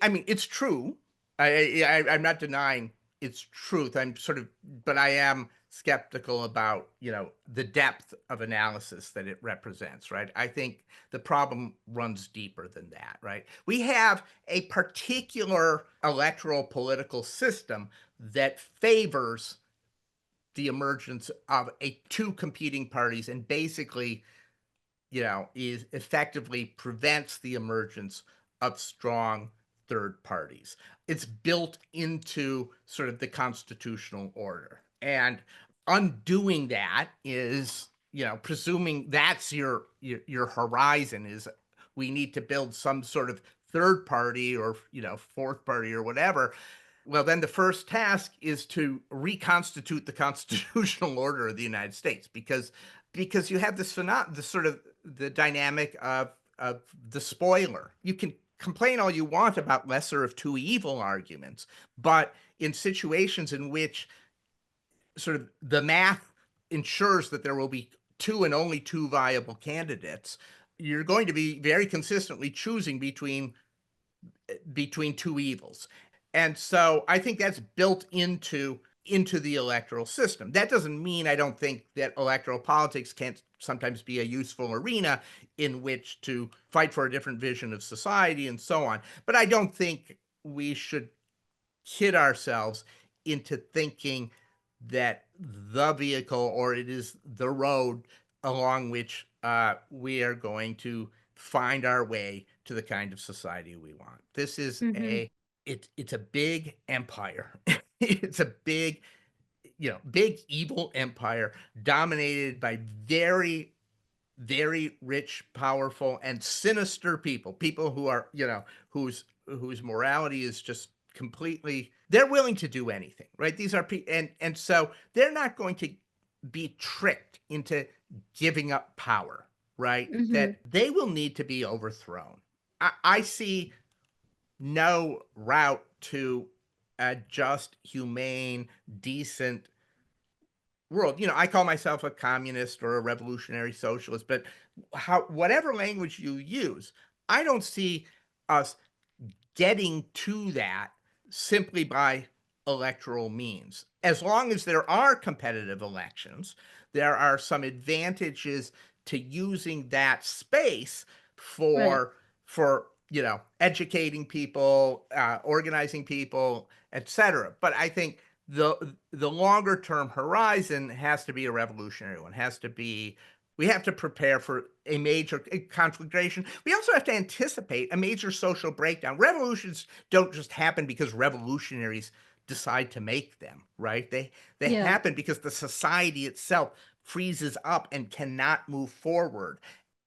I mean, it's true. I'm not denying its truth. But I am skeptical about the depth of analysis that it represents. Right. I think the problem runs deeper than that. Right. We have a particular electoral political system that favors the emergence of two competing parties, and basically is effectively prevents the emergence of strong third parties. It's built into sort of the constitutional order. And undoing that is, presuming that's your horizon is we need to build some sort of third party or, fourth party or whatever. Well, then the first task is to reconstitute the constitutional order of the United States, because you have the sort of the dynamic of the spoiler. You can complain all you want about lesser of two evil arguments, but in situations in which sort of the math ensures that there will be two and only two viable candidates, you're going to be very consistently choosing between two evils. And so I think that's built into the electoral system. That doesn't mean I don't think that electoral politics can't sometimes be a useful arena in which to fight for a different vision of society and so on. But I don't think we should kid ourselves into thinking that the vehicle, or it is the road along which we are going to find our way to the kind of society we want. This is Hmm. it's a big empire. It's a big evil empire dominated by very very rich, powerful, and sinister people who are, whose morality is just completely, they're willing to do anything, right? These are people, and so they're not going to be tricked into giving up power, right? Hmm. That they will need to be overthrown. I see no route to a just, humane, decent world. I call myself a communist or a revolutionary socialist, but whatever language you use, I don't see us getting to that simply by electoral means. As long as there are competitive elections, there are some advantages to using that space Right. for educating people, organizing people, etc. But I think the longer term horizon has to be a revolutionary one. Has to be We have to prepare for a major conflagration. We also have to anticipate a major social breakdown. Revolutions don't just happen because revolutionaries decide to make them, right? They Yeah. happen because the society itself freezes up and cannot move forward.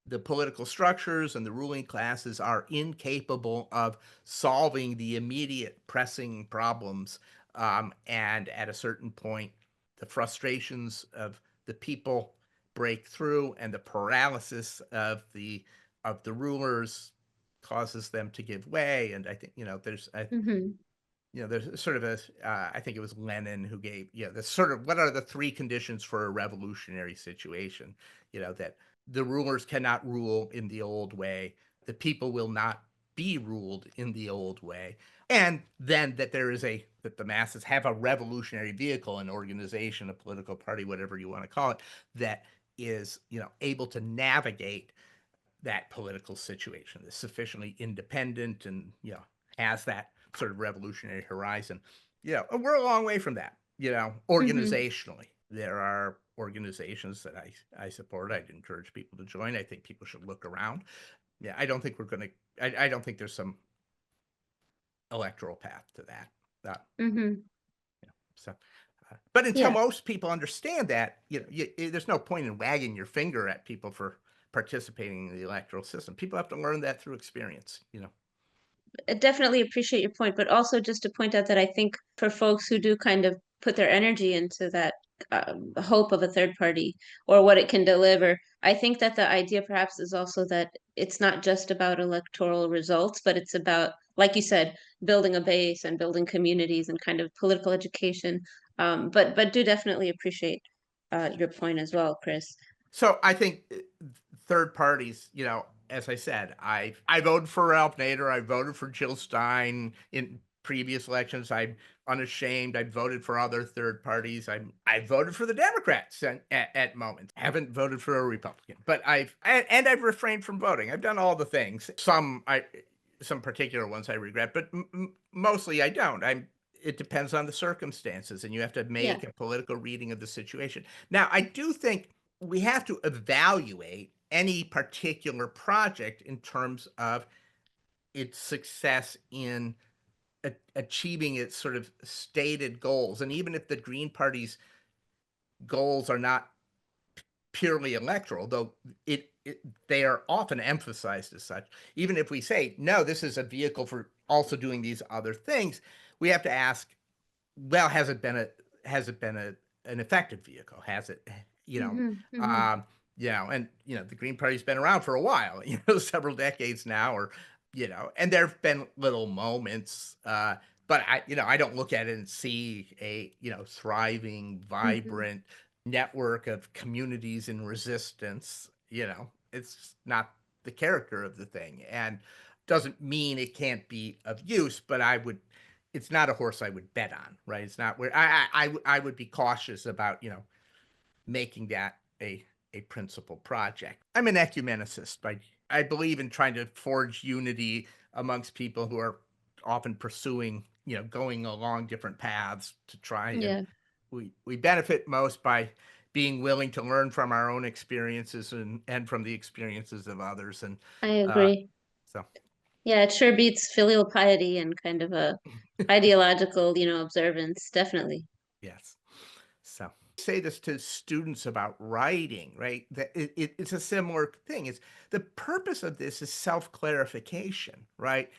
The political structures and the ruling classes are incapable of solving the immediate pressing problems. And at a certain point, the frustrations of the people break through, and the paralysis of the rulers causes them to give way. And I think Hmm. there's sort of I think it was Lenin who gave, the sort of, what are the three conditions for a revolutionary situation? That the rulers cannot rule in the old way, the people will not be ruled in the old way, and then that the masses have a revolutionary vehicle, an organization, a political party, whatever you want to call it, that is, able to navigate that political situation, is sufficiently independent, and has that sort of revolutionary horizon. And we're a long way from that. Hmm. Organizationally, there are organizations that I support. I'd encourage people to join. I think people should look around. Yeah, I don't think we're going to. I don't think there's some electoral path to that. Uh, Hmm. so, but until Yeah. most people understand that, there's no point in wagging your finger at people for participating in the electoral system. People have to learn that through experience. I definitely appreciate your point, but also just to point out that I think for folks who do kind of put their energy into that hope of a third party or what it can deliver, I think that the idea perhaps is also that it's not just about electoral results, but it's about, like you said, building a base and building communities and kind of political education. But do definitely appreciate your point as well, Chris. So I think third parties, as I said, I voted for Ralph Nader. I voted for Jill Stein in previous elections. I'm unashamed. I voted for other third parties. I voted for the Democrats at moments. Haven't voted for a Republican, but I've refrained from voting. I've done all the things. Some particular ones I regret, but mostly I don't. It depends on the circumstances, and you have to Yeah. make a political reading of the situation. Now, I do think we have to evaluate any particular project in terms of its success in achieving its sort of stated goals. And even if the Green Party's goals are not purely electoral, though they are often emphasized as such, even if we say, no, this is a vehicle for also doing these other things, we have to ask, well, has it been an effective vehicle? Has it, you know, Hmm. Hmm. um, and the Green Party's been around for a while, several decades now, or and there have been little moments, but I don't look at it and see a thriving, Hmm. vibrant network of communities in resistance. It's not the character of the thing, and doesn't mean it can't be of use, but it's not a horse I would bet on, right? It's not where I would be cautious about, making that a principal project. I'm an ecumenicist. I believe in trying to forge unity amongst people who are often pursuing, going along different paths to try, and Yeah, we benefit most by being willing to learn from our own experiences, and from the experiences of others. And I uh agree. so Yeah, it sure beats filial piety and kind of a ideological, observance. Definitely. yes. So say this to students about writing, right? That it's a similar thing. It's the purpose of this is self-clarification, right?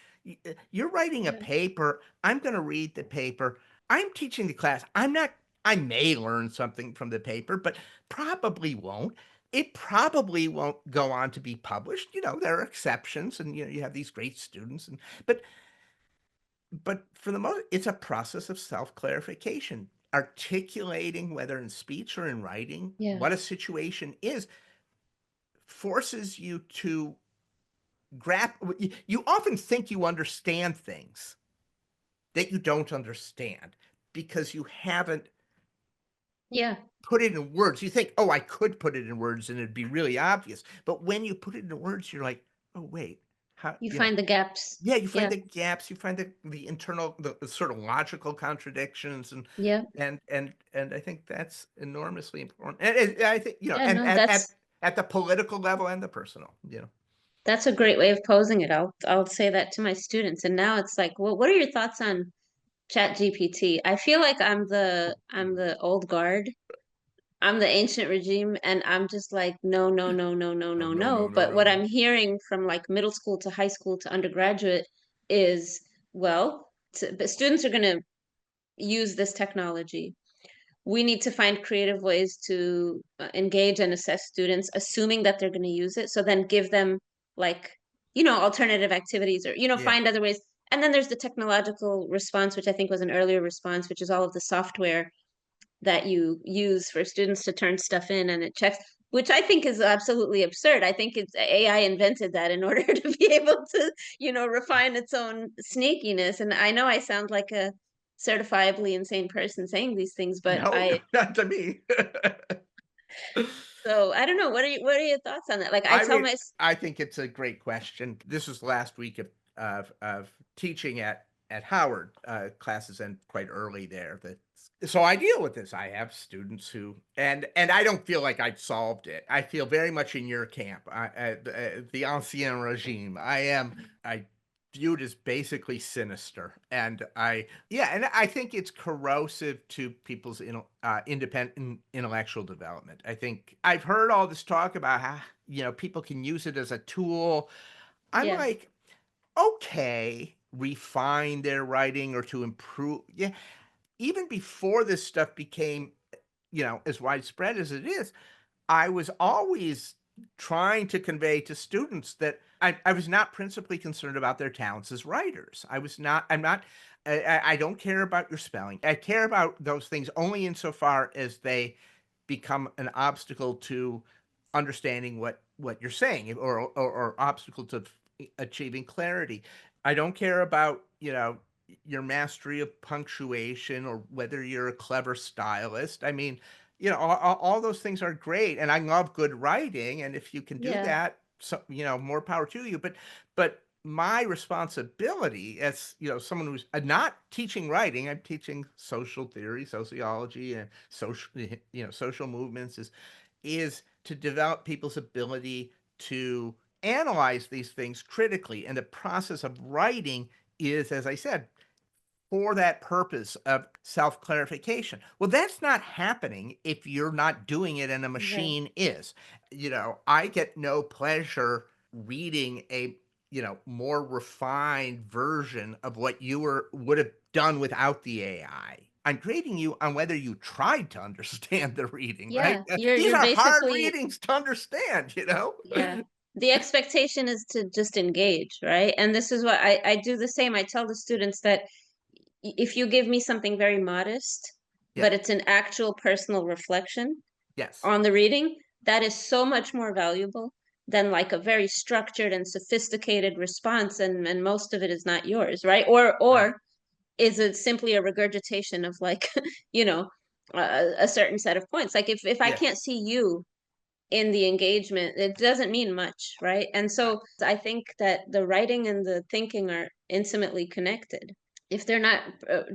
You're writing a Yeah. paper. I'm going to read the paper. I'm teaching the class. I'm not. I may learn something from the paper, but probably won't. It probably won't go on to be published. There are exceptions, and you have these great students, but but for the most, it's a process of self-clarification, articulating, whether in speech or in writing, Yeah. what a situation is, forces you to grapple. You often think you understand things that you don't understand because you haven't Yeah. put it in words. You think, oh, I could put it in words and it'd be really obvious. But when you put it in words, you're like, oh, wait, how, You find the gaps. yeah, you find Yeah. the gaps, you find the internal, the sort of logical contradictions, Yeah. and I think that's enormously important. And I think, Yeah, and no, at the political level and the personal. that's a great way of posing it. I'll say that to my students. And now it's like, well, what are your thoughts on Chat GPT? I feel like I'm the old guard. I'm the ancient regime, and I'm just like, no, no, no, no, no, No, no, no, no, no. no, But what no. I'm hearing from like middle school to high school to undergraduate is, well, but students are going to use this technology. We need to find creative ways to engage and assess students, assuming that they're going to use it. So then give them like, alternative activities or, Yeah, find other ways. And then there's the technological response, which I think was an earlier response, which is all of the software that you use for students to turn stuff in and it checks, which I think is absolutely absurd. I think it's AI invented that in order to be able to, refine its own sneakiness. And I know I sound like a certifiably insane person saying these things, but no, I not to me. so I don't know. What are your thoughts on that? Like I I tell mean, my I think it's a great question. This was last week of teaching at Howard. Classes end quite early there. So I deal with this. I have students who, and I don't feel like I've solved it. I feel very much in your camp. The ancien regime. I viewed as basically sinister, and and I think it's corrosive to people's independent intellectual development. I think I've heard all this talk about how people can use it as a tool. I'm yeah, like, okay, refine their writing or to improve. Yeah, even before this stuff became as widespread as it is, I was always trying to convey to students that I was not principally concerned about their talents as writers. I'm not, I don't care about your spelling. I care about those things only insofar as they become an obstacle to understanding what you're saying, or obstacle to achieving clarity. I don't care about, your mastery of punctuation or whether you're a clever stylist. I mean, all those things are great, and I love good writing, and if you can do yeah, that, so more power to you. But my responsibility as someone who's not teaching writing, I'm teaching social theory, sociology, and social movements, is to develop people's ability to analyze these things critically, and the process of writing is, as I said, for that purpose of self clarification. Well, that's not happening if you're not doing it and a right. machine is. I get no pleasure reading a more refined version of what would have done without the AI. I'm grading you on whether you tried to understand the reading, right? Yeah, you're These you're are hard basically readings to understand. yeah. The expectation is to just engage, right? And this is what I do the same. I tell the students that if you give me something very modest, Yeah. but it's an actual personal reflection Yes. on the reading, that is so much more valuable than like a very structured and sophisticated response, and most of it is not yours, right? Or Right. or is it simply a regurgitation of like, you know, a certain set of points? Like if I Yeah. can't see you in the engagement, it doesn't mean much, right? And Right. so I think that the writing and the thinking are intimately connected. If they're not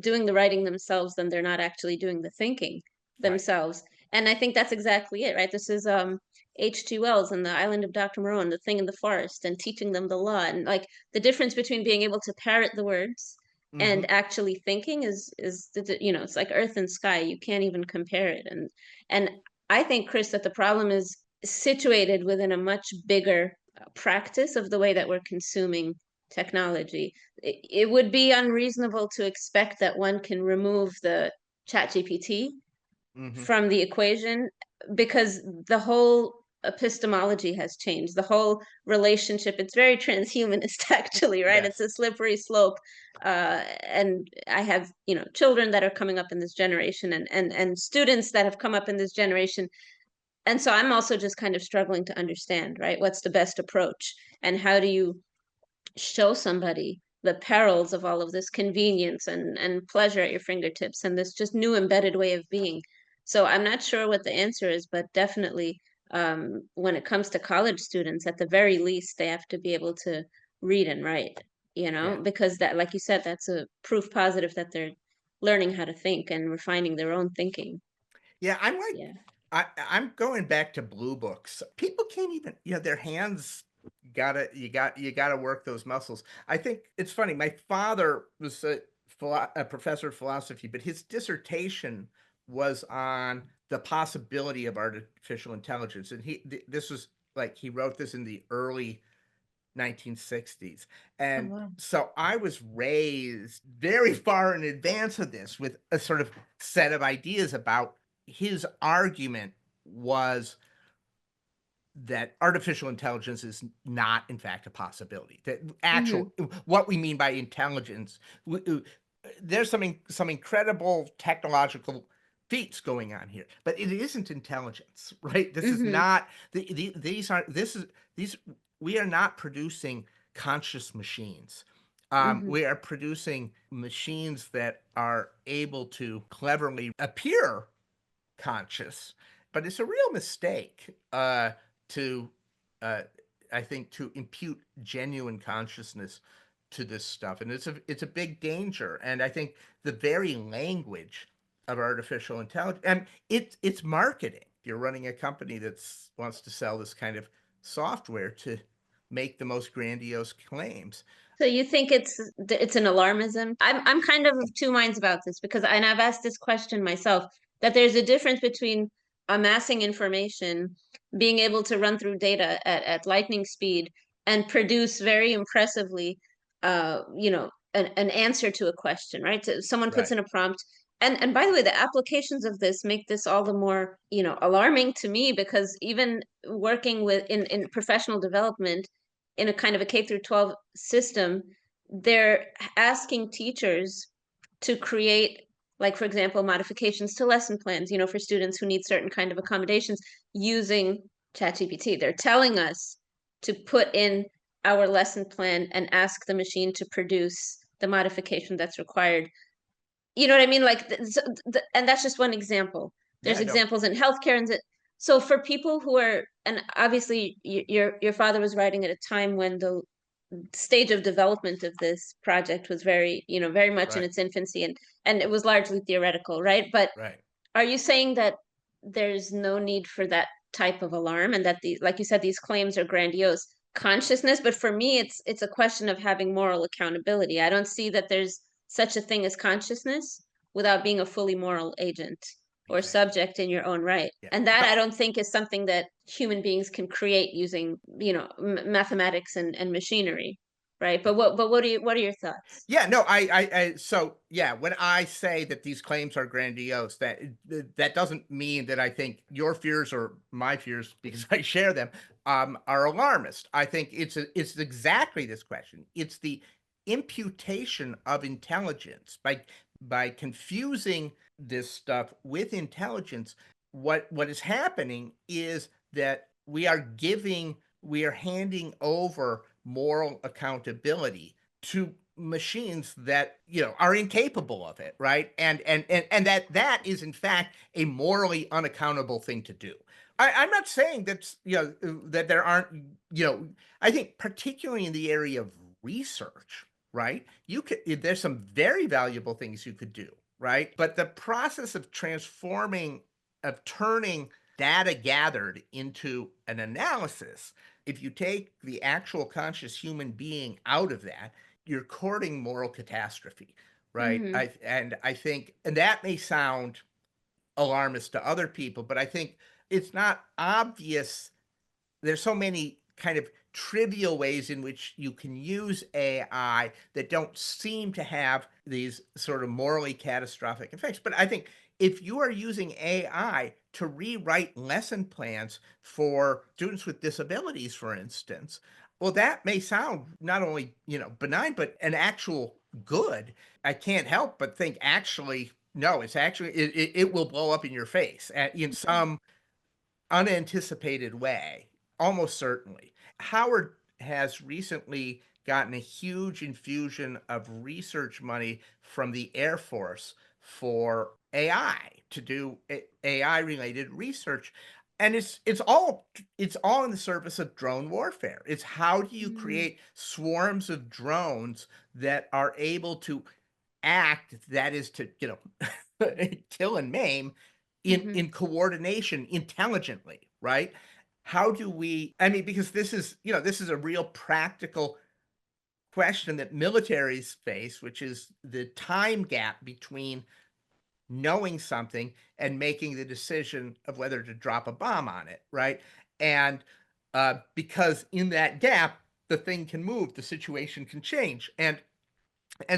doing the writing themselves, then they're not actually doing the thinking Right. themselves. And I think that's exactly it, right? This is H.G. Wells and the Island of Dr. Moreau and the Thing in the Forest and teaching them the law, and like the difference between being able to parrot the words Hmm. and actually thinking is it's like earth and sky. You can't even compare it. And I think, Chris, that the problem is situated within a much bigger practice of the way that we're consuming technology. It would be unreasonable to expect that one can remove the chat GPT Hmm. from the equation, because the whole epistemology has changed. The whole relationship, it's very transhumanist actually, right? It's Yes. a slippery slope. And I have, children that are coming up in this generation, and students that have come up in this generation. And so I'm also just kind of struggling to understand, right? What's the best approach? And how do you show somebody the perils of all of this convenience and pleasure at your fingertips and this just new embedded way of being? So I'm not sure what the answer is, but definitely when it comes to college students, at the very least, they have to be able to read and write, Yeah. because that, like you said, that's a proof positive that they're learning how to think and refining their own thinking. Yeah, I'm like Yeah. I'm going back to blue books. People can't even, their hands you gotta work those muscles. I think it's funny. My father was a professor of philosophy, but his dissertation was on the possibility of artificial intelligence, and this was like he wrote this in the early 1960s. Oh, And wow. so I was raised very far in advance of this with a sort of set of ideas about his argument was that artificial intelligence is not in fact a possibility, that Hmm. actual what we mean by intelligence, there's some incredible technological feats going on here, but it isn't intelligence, right? This is Hmm. not these are this is these we are not producing conscious machines. Hmm. We are producing machines that are able to cleverly appear conscious, but it's a real mistake to, uh, I think, to impute genuine consciousness to this stuff, and it's a big danger. And I think the very language of artificial intelligence, and it's marketing. You're running a company that wants to sell this kind of software to make the most grandiose claims. So you think it's an alarmism? I'm kind of two minds about this because, and I've asked this question myself, that there's a difference between amassing information, being able to run through data at lightning speed and produce very impressively, an answer to a question, right? So someone puts Right. in a prompt. And by the way, the applications of this make this all the more, alarming to me, because even working in professional development in a kind of a K through 12 system, they're asking teachers to create, like, for example, modifications to lesson plans, for students who need certain kind of accommodations using ChatGPT. They're telling us to put in our lesson plan and ask the machine to produce the modification that's required. You know what I mean? Like, and that's just one example. There's Yeah. No. examples in healthcare, so for people who are, and obviously your father was writing at a time when the stage of development of this project was very, very much in Right. its infancy, and it was largely theoretical, right? But Right. are you saying that there's no need for that type of alarm, and that like you said, these claims are grandiose consciousness? But for me, it's a question of having moral accountability. I don't see that there's such a thing as consciousness without being a fully moral agent or Exactly. subject in your own right. Yeah. And that So I don't think is something that human beings can create using, mathematics and machinery, right? yeah. But what are your thoughts? Yeah, no, so yeah, when I say that these claims are grandiose, that doesn't mean that I think your fears or my fears, because I share them, are alarmist. I think it's exactly this question. It's the imputation of intelligence by confusing this stuff with intelligence. What is happening is that we are handing over moral accountability to machines that are incapable of it, right? And that is in fact a morally unaccountable thing to do. I'm not saying that that there aren't, I think particularly in the area of research, right? There's some very valuable things you could do, right? But the process of turning data gathered into an analysis, if you take the actual conscious human being out of that, you're courting moral catastrophe, right? Hmm. I think, and that may sound alarmist to other people, but I think it's not obvious. There's so many kind of trivial ways in which you can use AI that don't seem to have these sort of morally catastrophic effects. But I think if you are using AI to rewrite lesson plans for students with disabilities, for instance. Well, that may sound not only, benign, but an actual good. I can't help but think actually, no, it's actually, it will blow up in your face in some unanticipated way, almost certainly. Howard has recently gotten a huge infusion of research money from the Air Force for AI to do AI related research. And it's all in the service of drone warfare. It's how do you Mm-hmm. create swarms of drones that are able to act, that is to, kill and maim Mm-hmm. in coordination intelligently, right? How do we, I mean, because this is a real practical question that militaries face, which is the time gap between knowing something and making the decision of whether to drop a bomb on it, right? And because in that gap, the thing can move, the situation can change. And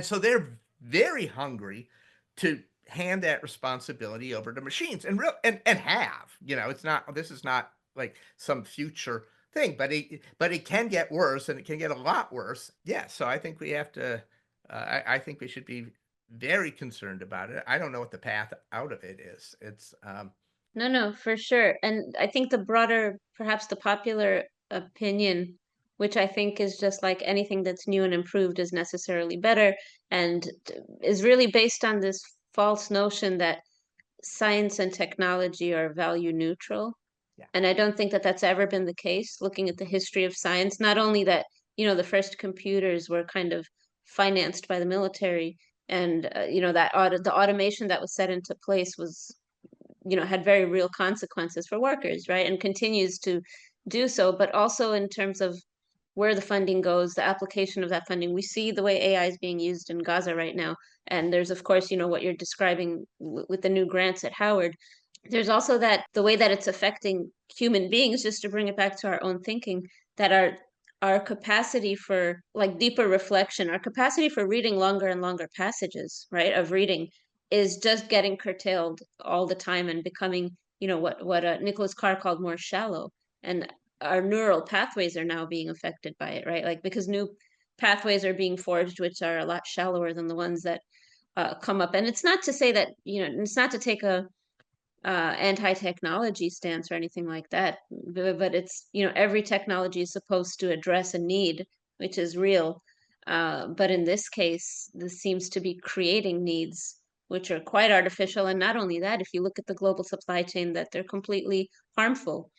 so they're very hungry to hand that responsibility over to machines, and have, it's not, this is not like some future thing, but it can get worse, and it can get a lot worse. Yeah, so I think we have to, I think we should be very concerned about it. I don't know what the path out of it is. It's No, no, for sure. And I think the broader, perhaps the popular opinion, which I think is just like anything that's new and improved is necessarily better, and is really based on this false notion that science and technology are value neutral. yeah, And I don't think that that's ever been the case, looking at the history of science. Not only that, the first computers were kind of financed by the military, and that the automation that was set into place was, had very real consequences for workers, right? And continues to do so, but also in terms of where the funding goes, the application of that funding. We see the way AI is being used in Gaza right now. And there's, of course, what you're describing with the new grants at Howard. There's also that the way that it's affecting human beings, just to bring it back to our own thinking, that our capacity for like deeper reflection, our capacity for reading longer and longer passages, right, of reading is just getting curtailed all the time and becoming, what Nicholas Carr called more shallow. And our neural pathways are now being affected by it, right? Like because new pathways are being forged, which are a lot shallower than the ones that come up. And it's not to say that, it's not to take a anti-technology stance or anything like that, but it's, every technology is supposed to address a need, which is real. But in this case, this seems to be creating needs which are quite artificial. And not only that, if you look at the global supply chain, that they're completely harmful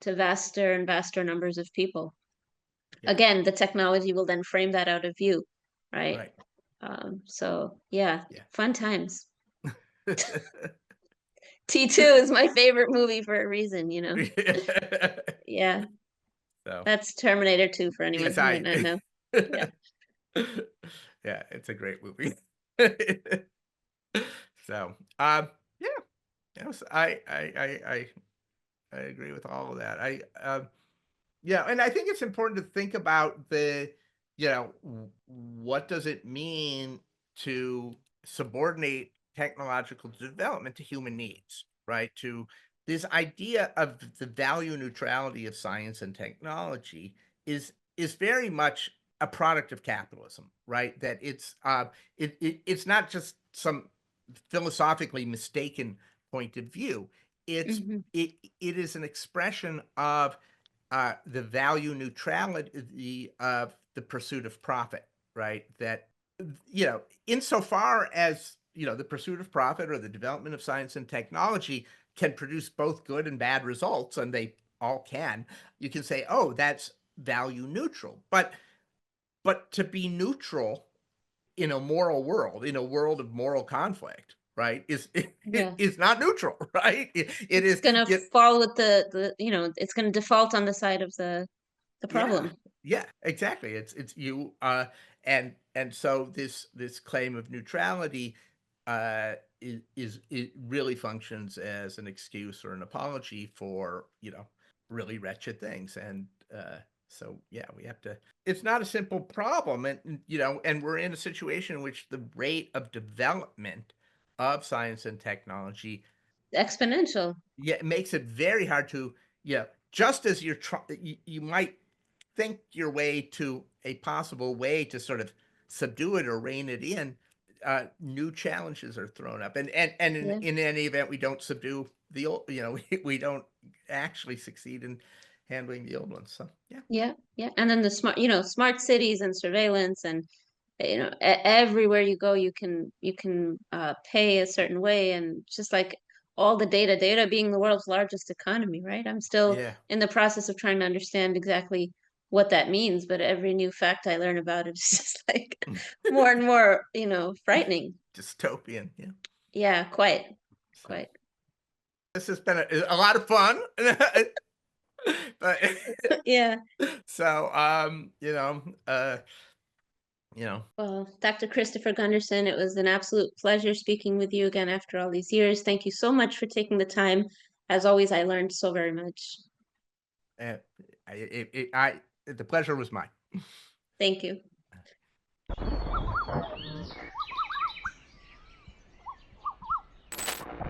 to vaster and vaster numbers of people. yeah, Again, the technology will then frame that out of view, right? right, So yeah, yeah. fun times. T2 is my favorite movie for a reason. Yeah, So that's Terminator 2 for anyone yes, who might not know. Yeah. yeah, it's a great movie. So, yeah, yes, I agree with all of that. Yeah, and I think it's important to think about what does it mean to subordinate technological development to human needs, right? To this idea of the value neutrality of science and technology is very much a product of capitalism, right? That it's not just some philosophically mistaken point of view. It's Hmm. it is an expression of the value neutrality of the pursuit of profit, right? That, insofar as, the pursuit of profit or the development of science and technology can produce both good and bad results, and they all can, you can say, oh, that's value neutral. But to be neutral in a moral world, in a world of moral conflict, right, is Yeah. is not neutral, right? It It's is, gonna fall with it's gonna default on the side of the yeah, problem. yeah, exactly. It's you, and so this claim of neutrality is it really functions as an excuse or an apology for, really wretched things. And so yeah, we have to, it's not a simple problem. And we're in a situation in which the rate of development of science and technology exponential. Yeah, it makes it very hard to, yeah, just as you might think your way to a possible way to sort of subdue it or rein it in, new challenges are thrown up. And Yeah. in any event, we don't subdue the old, we don't actually succeed in handling the old ones. So yeah. Yeah, yeah. And then the smart, smart cities and surveillance and everywhere you go you can pay a certain way, and just like all the data being the world's largest economy, right? I'm still Yeah. in the process of trying to understand exactly what that means, but every new fact I learn about it is just like more and more, frightening. Dystopian. Yeah. Yeah, quite, So quite. this has been a lot of fun. But Yeah. so Well, Dr. Christopher Gunderson, it was an absolute pleasure speaking with you again after all these years. Thank you so much for taking the time. As always, I learned so very much. uh, I the pleasure was mine. Thank you.